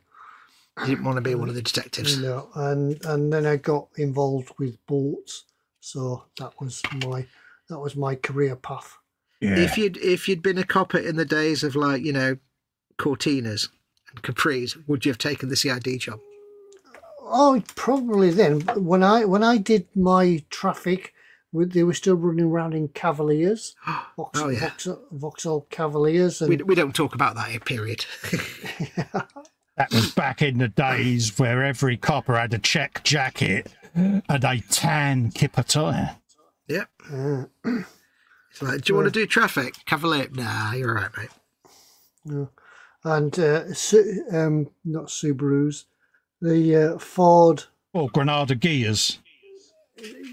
You didn't want to be one of the detectives. No, and then I got involved with boats, so that was my career path. Yeah. If you'd been a copper in the days of, like, you know, Cortinas and Capris, would you have taken the CID job? Oh, probably then. When I did my traffic, they were still running around in Cavaliers, Vauxhall Cavaliers. And we don't talk about that here, period. That was back in the days where every copper had a check jacket and a tan kipper tyre. Yep. It's like, do you want to do traffic? Cavalier? Nah, you're all right, mate. No. And not Subarus, the Ford. Or Granada Gears.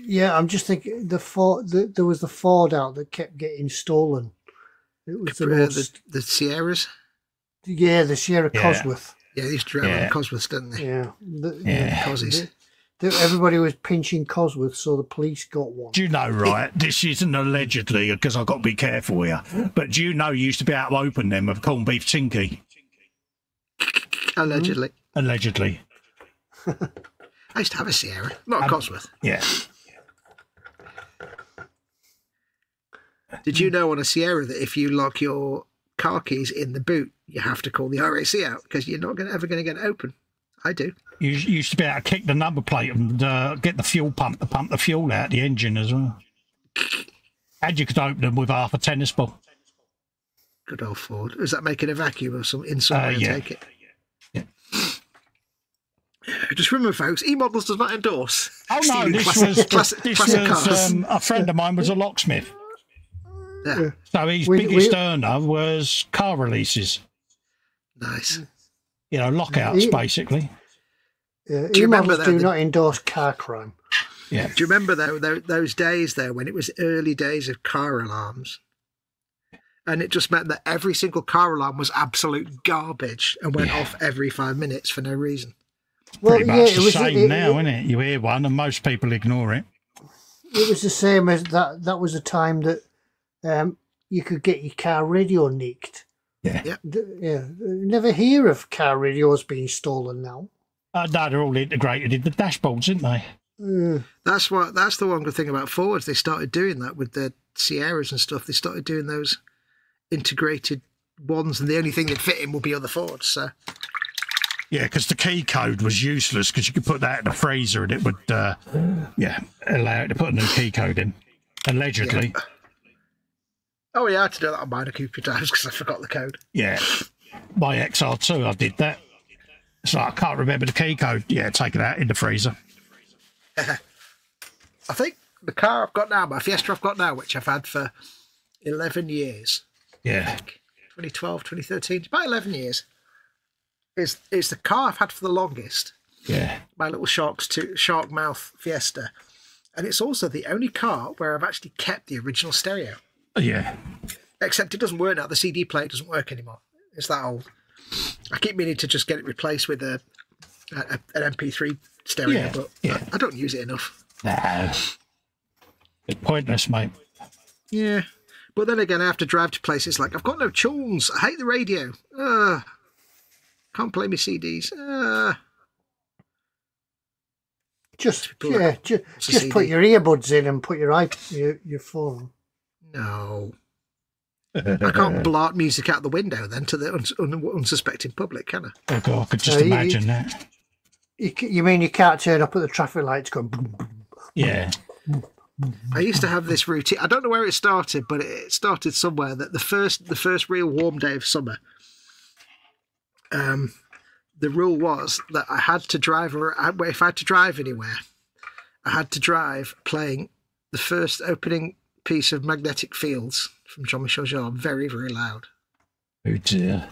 Yeah, I'm just thinking the Ford. There was the Ford out that kept getting stolen. It was the Sierras. Yeah, the Sierra Cosworth. Yeah, they used to drive on Cosworths, didn't they? Yeah, Cosies. Everybody was pinching Cosworth, so the police got one. Do you know, right? This isn't allegedly, because I've got to be careful here. But do you know you used to be able to open them with corned beef tinky? Allegedly. Allegedly. I used to have a Sierra, not a Cosworth. Yeah. Did you know on a Sierra that if you lock your car keys in the boot, you have to call the RAC out because you're not ever going to get it open? I do. You used to be able to kick the number plate and get the fuel pump to pump the fuel out the engine as well. And you could open them with half a tennis ball. Good old Ford. Was that making a vacuum or some inside? Yeah. Take it. Yeah. Just remember, folks, E-Models does not endorse. Oh no, this was a friend of mine was a locksmith. Yeah. So his biggest earner was car releases. Nice. You know, lockouts, basically. E-Models do not endorse car crime. Yeah. Do you remember, though, those days, though, when it was early days of car alarms? And it just meant that every single car alarm was absolute garbage and went off every 5 minutes for no reason. Well, pretty much the same now, isn't it? You hear one and most people ignore it. It was the same as that. That was a time that you could get your car radio nicked. Yeah. Yeah. Never hear of car radios being stolen now. No, they're all integrated in the dashboards, aren't they? That's the one good thing about Fords. They started doing that with the Sierras and stuff. They started doing those integrated ones, and the only thing that fit in would be other Fords. So. Yeah, because the key code was useless because you could put that in the freezer and it would, allow it to put a new key code in, allegedly. Yeah. Oh, yeah, I had to do that on mine a few times because I forgot the code. Yeah. My XR2, I did that. So I can't remember the key code. Yeah, take it out in the freezer. I think the car I've got now, my Fiesta I've got now, which I've had for 11 years. Yeah. 2012, 2013, about 11 years. Is the car I've had for the longest. Yeah. My little shark mouth Fiesta. And it's also the only car where I've actually kept the original stereo. Yeah. Except it doesn't work now. The CD player doesn't work anymore. It's that old. I keep meaning to just get it replaced with an MP3 stereo, but I don't use it enough. No. It's pointless, mate. Yeah. But then again, I have to drive to places like, I've got no tunes. I hate the radio. Can't play my CDs. Just put your earbuds in and put your phone. No. I can't blart music out the window then to the unsuspecting public, can I? Oh, God, I could just imagine that. You mean you can't turn up at the traffic lights going boom, boom, boom. Yeah. I used to have this routine. I don't know where it started, but it started somewhere. That the first real warm day of summer, the rule was that I had to drive, if I had to drive anywhere, I had to drive playing the first opening piece of Magnetic Fields from Jean-Michel Jarre, very, very loud. Oh dear.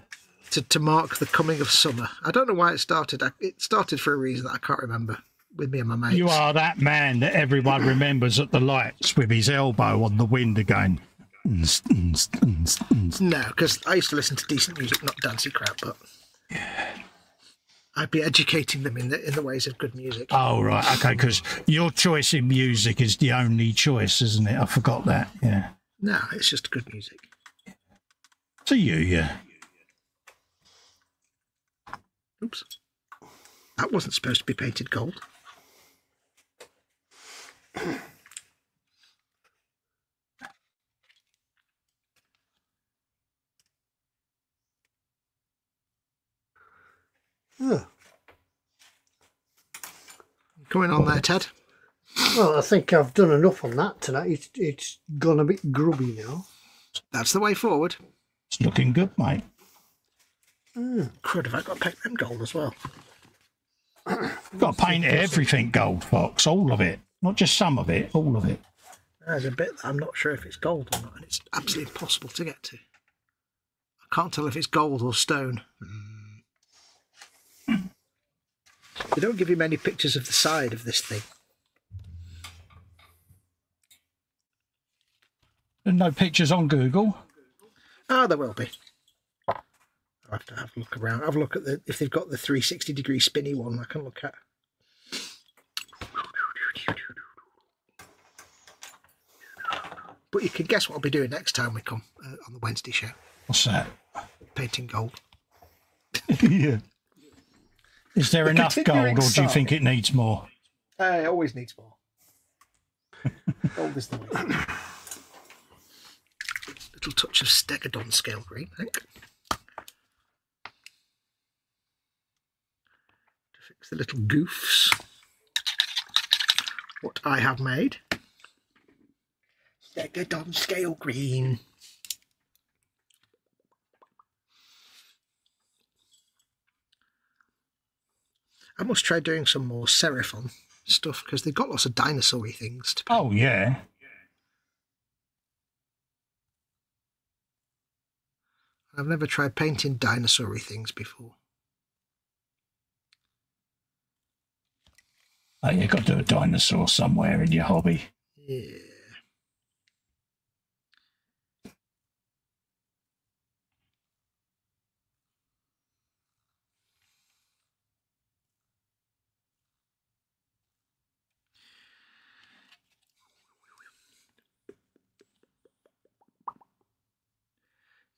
To mark the coming of summer. I don't know why it started. It started for a reason that I can't remember with me and my mates. You are that man that everyone remembers at the lights with his elbow on the wind again. No, because I used to listen to decent music, not dancey crap, but I'd be educating them in the ways of good music. Oh, right, okay, because your choice in music is the only choice, isn't it? I forgot that, yeah. No, it's just good music. To you, yeah. Oops. That wasn't supposed to be painted gold. Yeah. Coming on there, Ted. Well, I think I've done enough on that tonight. It's gone a bit grubby now. That's the way forward. It's looking good, mate. Crud, have I got to paint them gold as well? Got to paint everything gold, Fox, all of it. Not just some of it, all of it. There's a bit that I'm not sure if it's gold or not, and it's absolutely impossible to get to. I can't tell if it's gold or stone. They don't give you many pictures of the side of this thing. And no pictures on Google? Ah, there will be. I'll have to have a look around. Have a look at if they've got the 360-degree spinny one I can look at. But you can guess what I'll be doing next time we come on the Wednesday show. What's that? Painting gold. Yeah. Is there enough gold, or do you think it needs more? It always needs more. Gold is the way. Little touch of Stegadon scale green, I think. To fix the little goofs. What I have made. Stegadon scale green. I must try doing some more Seraphon stuff because they've got lots of dinosaur-y things to paint. Oh, yeah. I've never tried painting dinosaur-y things before. Oh, you've got to do a dinosaur somewhere in your hobby. Yeah.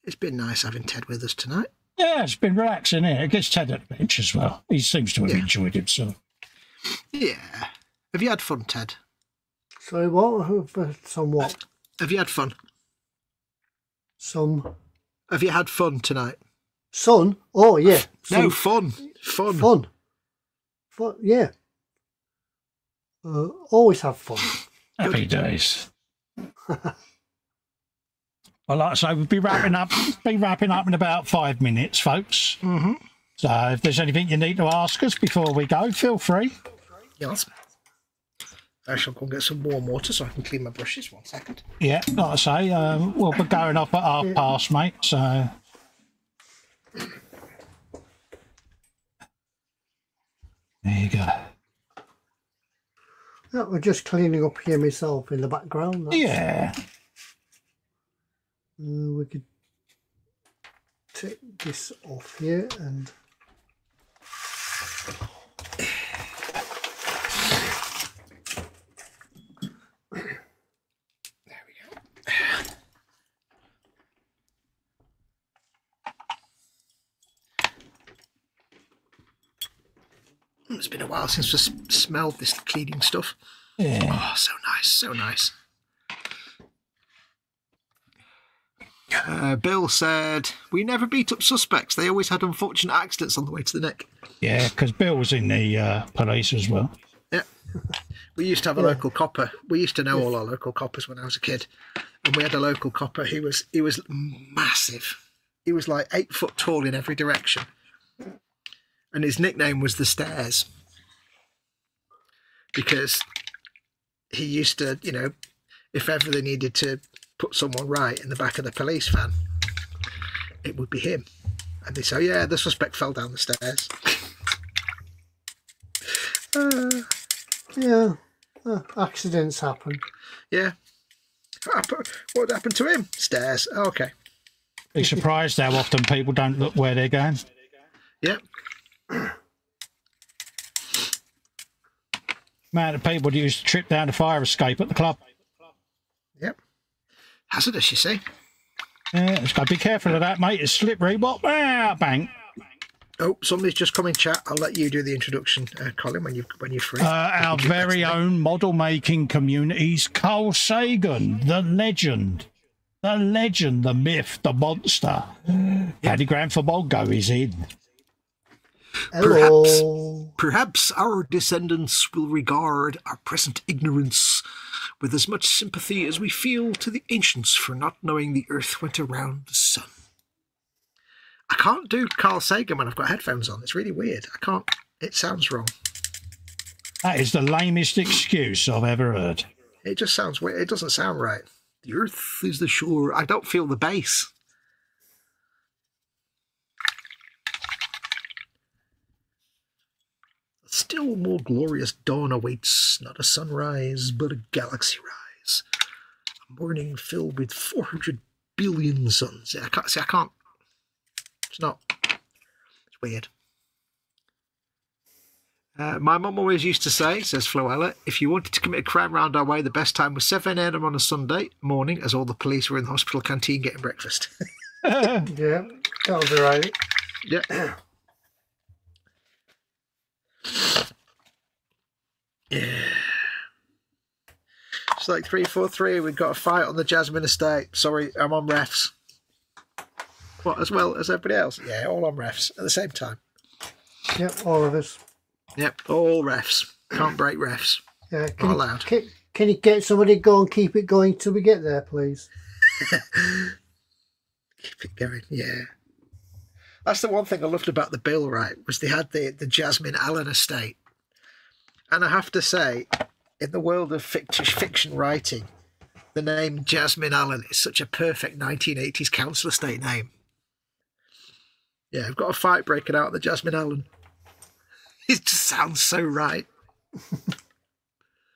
It's been nice having Ted with us tonight. Yeah, it's been relaxing here. It gets Ted at the bench as well. He seems to have enjoyed himself. Yeah. Have you had fun, Ted? So what? Somewhat. Have you had fun? Some. Have you had fun tonight? Sun? Oh, yeah. No, fun. Fun. Fun. Fun, yeah. Always have fun. Happy days. Well, like I say, we'll be wrapping up in about 5 minutes, folks. Mm-hmm. So if there's anything you need to ask us before we go, feel free. Yes. I shall go and get some warm water so I can clean my brushes. 1 second. Yeah, like I say, we'll be going off at 1:30, mate, so... There you go. Yeah, we're just cleaning up here myself in the background. Yeah. We could take this off here and... There we go. It's been a while since I smelled this cleaning stuff. Yeah. Oh, so nice, so nice. Bill said, we never beat up suspects. They always had unfortunate accidents on the way to the neck. Yeah, because Bill was in the police as well. Yeah. We used to have a local copper. We used to know all our local coppers when I was a kid. And we had a local copper. He was massive. He was like 8 foot tall in every direction. And his nickname was the Stairs. Because he used to, if ever they needed to put someone right in the back of the police van, it would be him. And they say, yeah, the suspect fell down the stairs. Yeah, accidents happen. Yeah. What happened to him? Stairs. Oh, okay. Be surprised how often people don't look where they're going. Yep. Amount of people that used to trip down the fire escape at the club. Yep. Hazardous, you see. Yeah, just got to be careful of that, mate. It's slippery. What? Ah, bang. Oh, somebody's just come in chat. I'll let you do the introduction, Colin, when you're free. Our very own model-making community's Carl Sagan, the legend, the myth, the monster. Paddy Graham for Bongo is in. Hello. Perhaps our descendants will regard our present ignorance with as much sympathy as we feel to the ancients for not knowing the earth went around the sun. I can't do Carl Sagan when I've got headphones on. It's really weird. I can't. It sounds wrong. That is the lamest excuse I've ever heard. It just sounds weird. It doesn't sound right. The earth is the shore. I don't feel the bass. Still more glorious dawn awaits, not a sunrise, but a galaxy rise. A morning filled with 400 billion suns. I can't. It's not. It's weird. My mum always used to say, says Floella, if you wanted to commit a crime round our way, the best time was 7 a.m. on a Sunday morning, as all the police were in the hospital canteen getting breakfast. Yeah, that'll be right. Yeah. Yeah. It's like 343. We've got a fight on the Jasmine estate. Sorry, I'm on refs. What, as well as everybody else? Yeah, all on refs at the same time. Yep, all of us. Yep, all refs. Can't break refs. Yeah, not allowed. Can you get somebody to go and keep it going till we get there, please? Keep it going, yeah. That's the one thing I loved about the bill, right, was they had the Jasmine Allen estate. And I have to say, in the world of fiction writing, the name Jasmine Allen is such a perfect 1980s council estate name. Yeah, I've got a fight breaking out at the Jasmine Allen. It just sounds so right.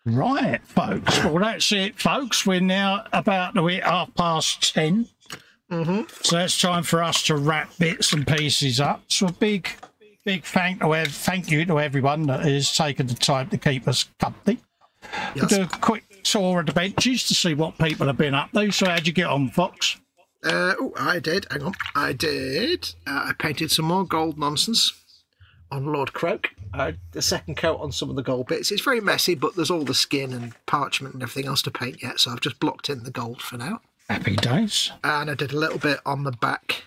Right, folks. Well, that's it, folks. We're now about to hit 10:30. Mm-hmm. So it's time for us to wrap bits and pieces up. So a big thank you to everyone that has taken the time to keep us company. Yes. We'll do a quick tour of the benches to see what people have been up to. So how'd you get on, Fox? I did. Hang on. I did. I painted some more gold nonsense on Lord Croak. The second coat on some of the gold bits. It's very messy, but there's all the skin and parchment and everything else to paint yet, so I've just blocked in the gold for now. Happy days. And I did a little bit on the back.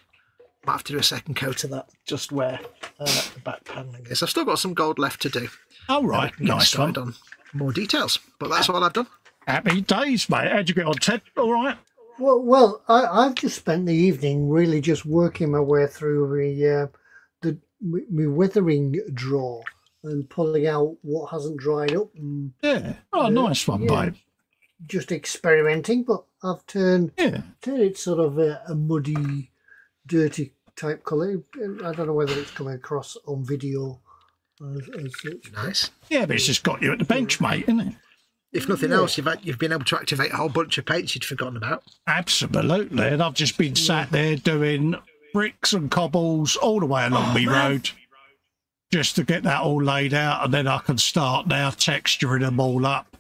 Might have to do a second coat of that, just where the back panelling is. I've still got some gold left to do. All right, nice one. On more details, but that's all I've done. Happy days, mate. How'd you get on, Ted? All right? Well, I've just spent the evening really just working my way through my weathering drawer and pulling out what hasn't dried up. And, yeah. Oh, nice one, mate. Just experimenting, but I've turned it sort of a muddy, dirty type colour. I don't know whether it's coming across on video as such. Nice. Yeah, but it's just got you at the bench, mate, isn't it? If nothing else, you've been able to activate a whole bunch of paints you'd forgotten about. Absolutely. And I've just been sat there doing bricks and cobbles all the way along my road just to get that all laid out, and then I can start now texturing them all up,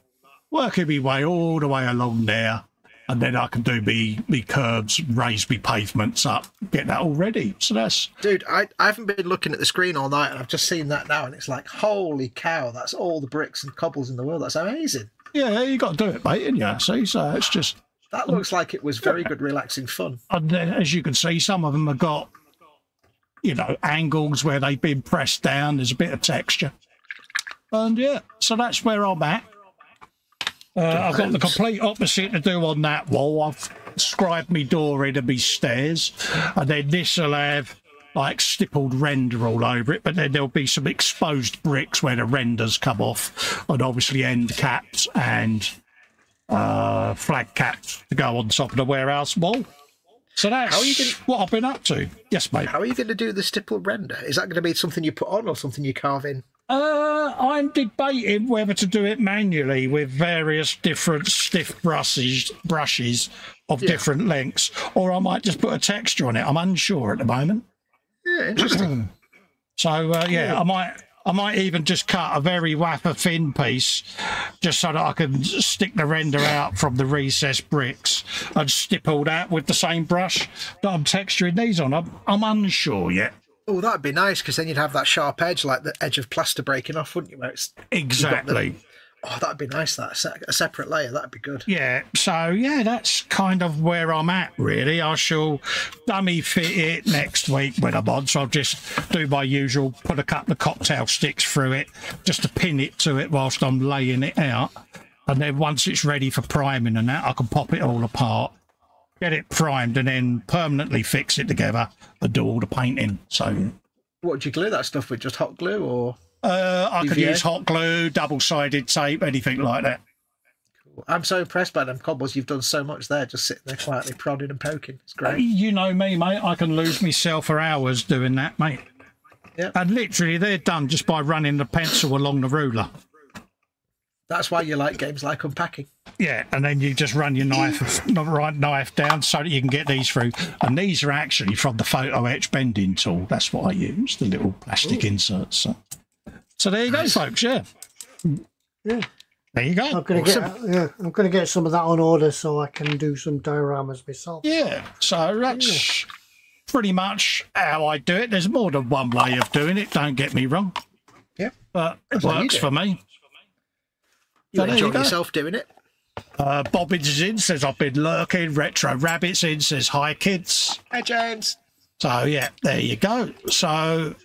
working my way all the way along there, and then I can do me curbs, raise me pavements up, get that all ready. So that's... Dude, I haven't been looking at the screen all night, and I've just seen that now, and it's like, holy cow, that's all the bricks and cobbles in the world. That's amazing. Yeah, you got to do it, mate, and you see, so it's just... That looks like it was very good, relaxing fun. And as you can see, some of them have got, angles where they've been pressed down. There's a bit of texture. And yeah, so that's where I'm at. I've got the complete opposite to do on that wall. I've scribed me door in and me stairs. And then this will have like stippled render all over it, but then there'll be some exposed bricks where the renders come off, and obviously end caps and flag caps to go on top of the warehouse wall. So that's what I've been up to. Yes, mate. How are you going to do the stipple render? Is that going to be something you put on or something you carve in? I'm debating whether to do it manually with various different stiff brushes of different lengths, or I might just put a texture on it. I'm unsure at the moment. Yeah, interesting. So I might even just cut a very wafer thin piece, just so that I can stick the render out from the recessed bricks and stipple that with the same brush that I'm texturing these on. I'm unsure yet. Oh, that'd be nice, because then you'd have that sharp edge, like the edge of plaster breaking off, wouldn't you? Where it's, exactly. That'd be nice, that. A separate layer, that'd be good. Yeah, so, that's kind of where I'm at, really. I shall dummy fit it next week when I'm on, so I'll just do my usual, put a couple of cocktail sticks through it, just to pin it to it whilst I'm laying it out. And then once it's ready for priming and that, I can pop it all apart, get it primed, and then permanently fix it together and do all the painting. So, what would you glue that stuff with? Just hot glue, or? I could use hot glue, double-sided tape, anything like that. Cool. I'm so impressed by them cobbles. You've done so much there, just sitting there quietly prodding and poking. It's great. You know me, mate. I can lose myself for hours doing that, mate. Yep. And literally, they're done just by running the pencil along the ruler. That's why you like games like Unpacking. Yeah, and then you just run your knife down so that you can get these through. And these are actually from the photo etch bending tool. That's what I use, the little plastic inserts. So there you go, folks. Yeah. There you go. I'm gonna get some of that on order so I can do some dioramas myself. Yeah. So that's pretty much how I do it. There's more than one way of doing it. Don't get me wrong. Yeah. But it works for me. You enjoy yourself doing it. Bobbins is in, says I've been lurking. Retro Rabbit's in, says hi kids. Hi James. So yeah, there you go. So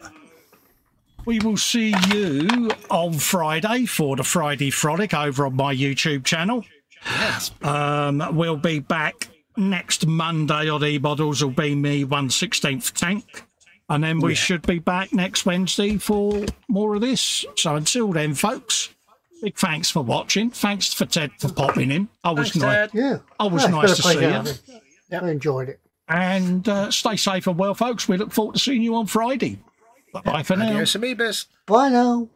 we will see you on Friday for the Friday Frolic over on my YouTube channel. Yes. We'll be back next Monday on eModels. Will be me 1/16th tank. And then we should be back next Wednesday for more of this. So until then, folks, big thanks for watching. Thanks for Ted for popping in. I was nice. Yeah. I was nice to see you. Yep. I enjoyed it. And stay safe and well, folks. We look forward to seeing you on Friday. Bye for now. Adios, amoebas. Bye now.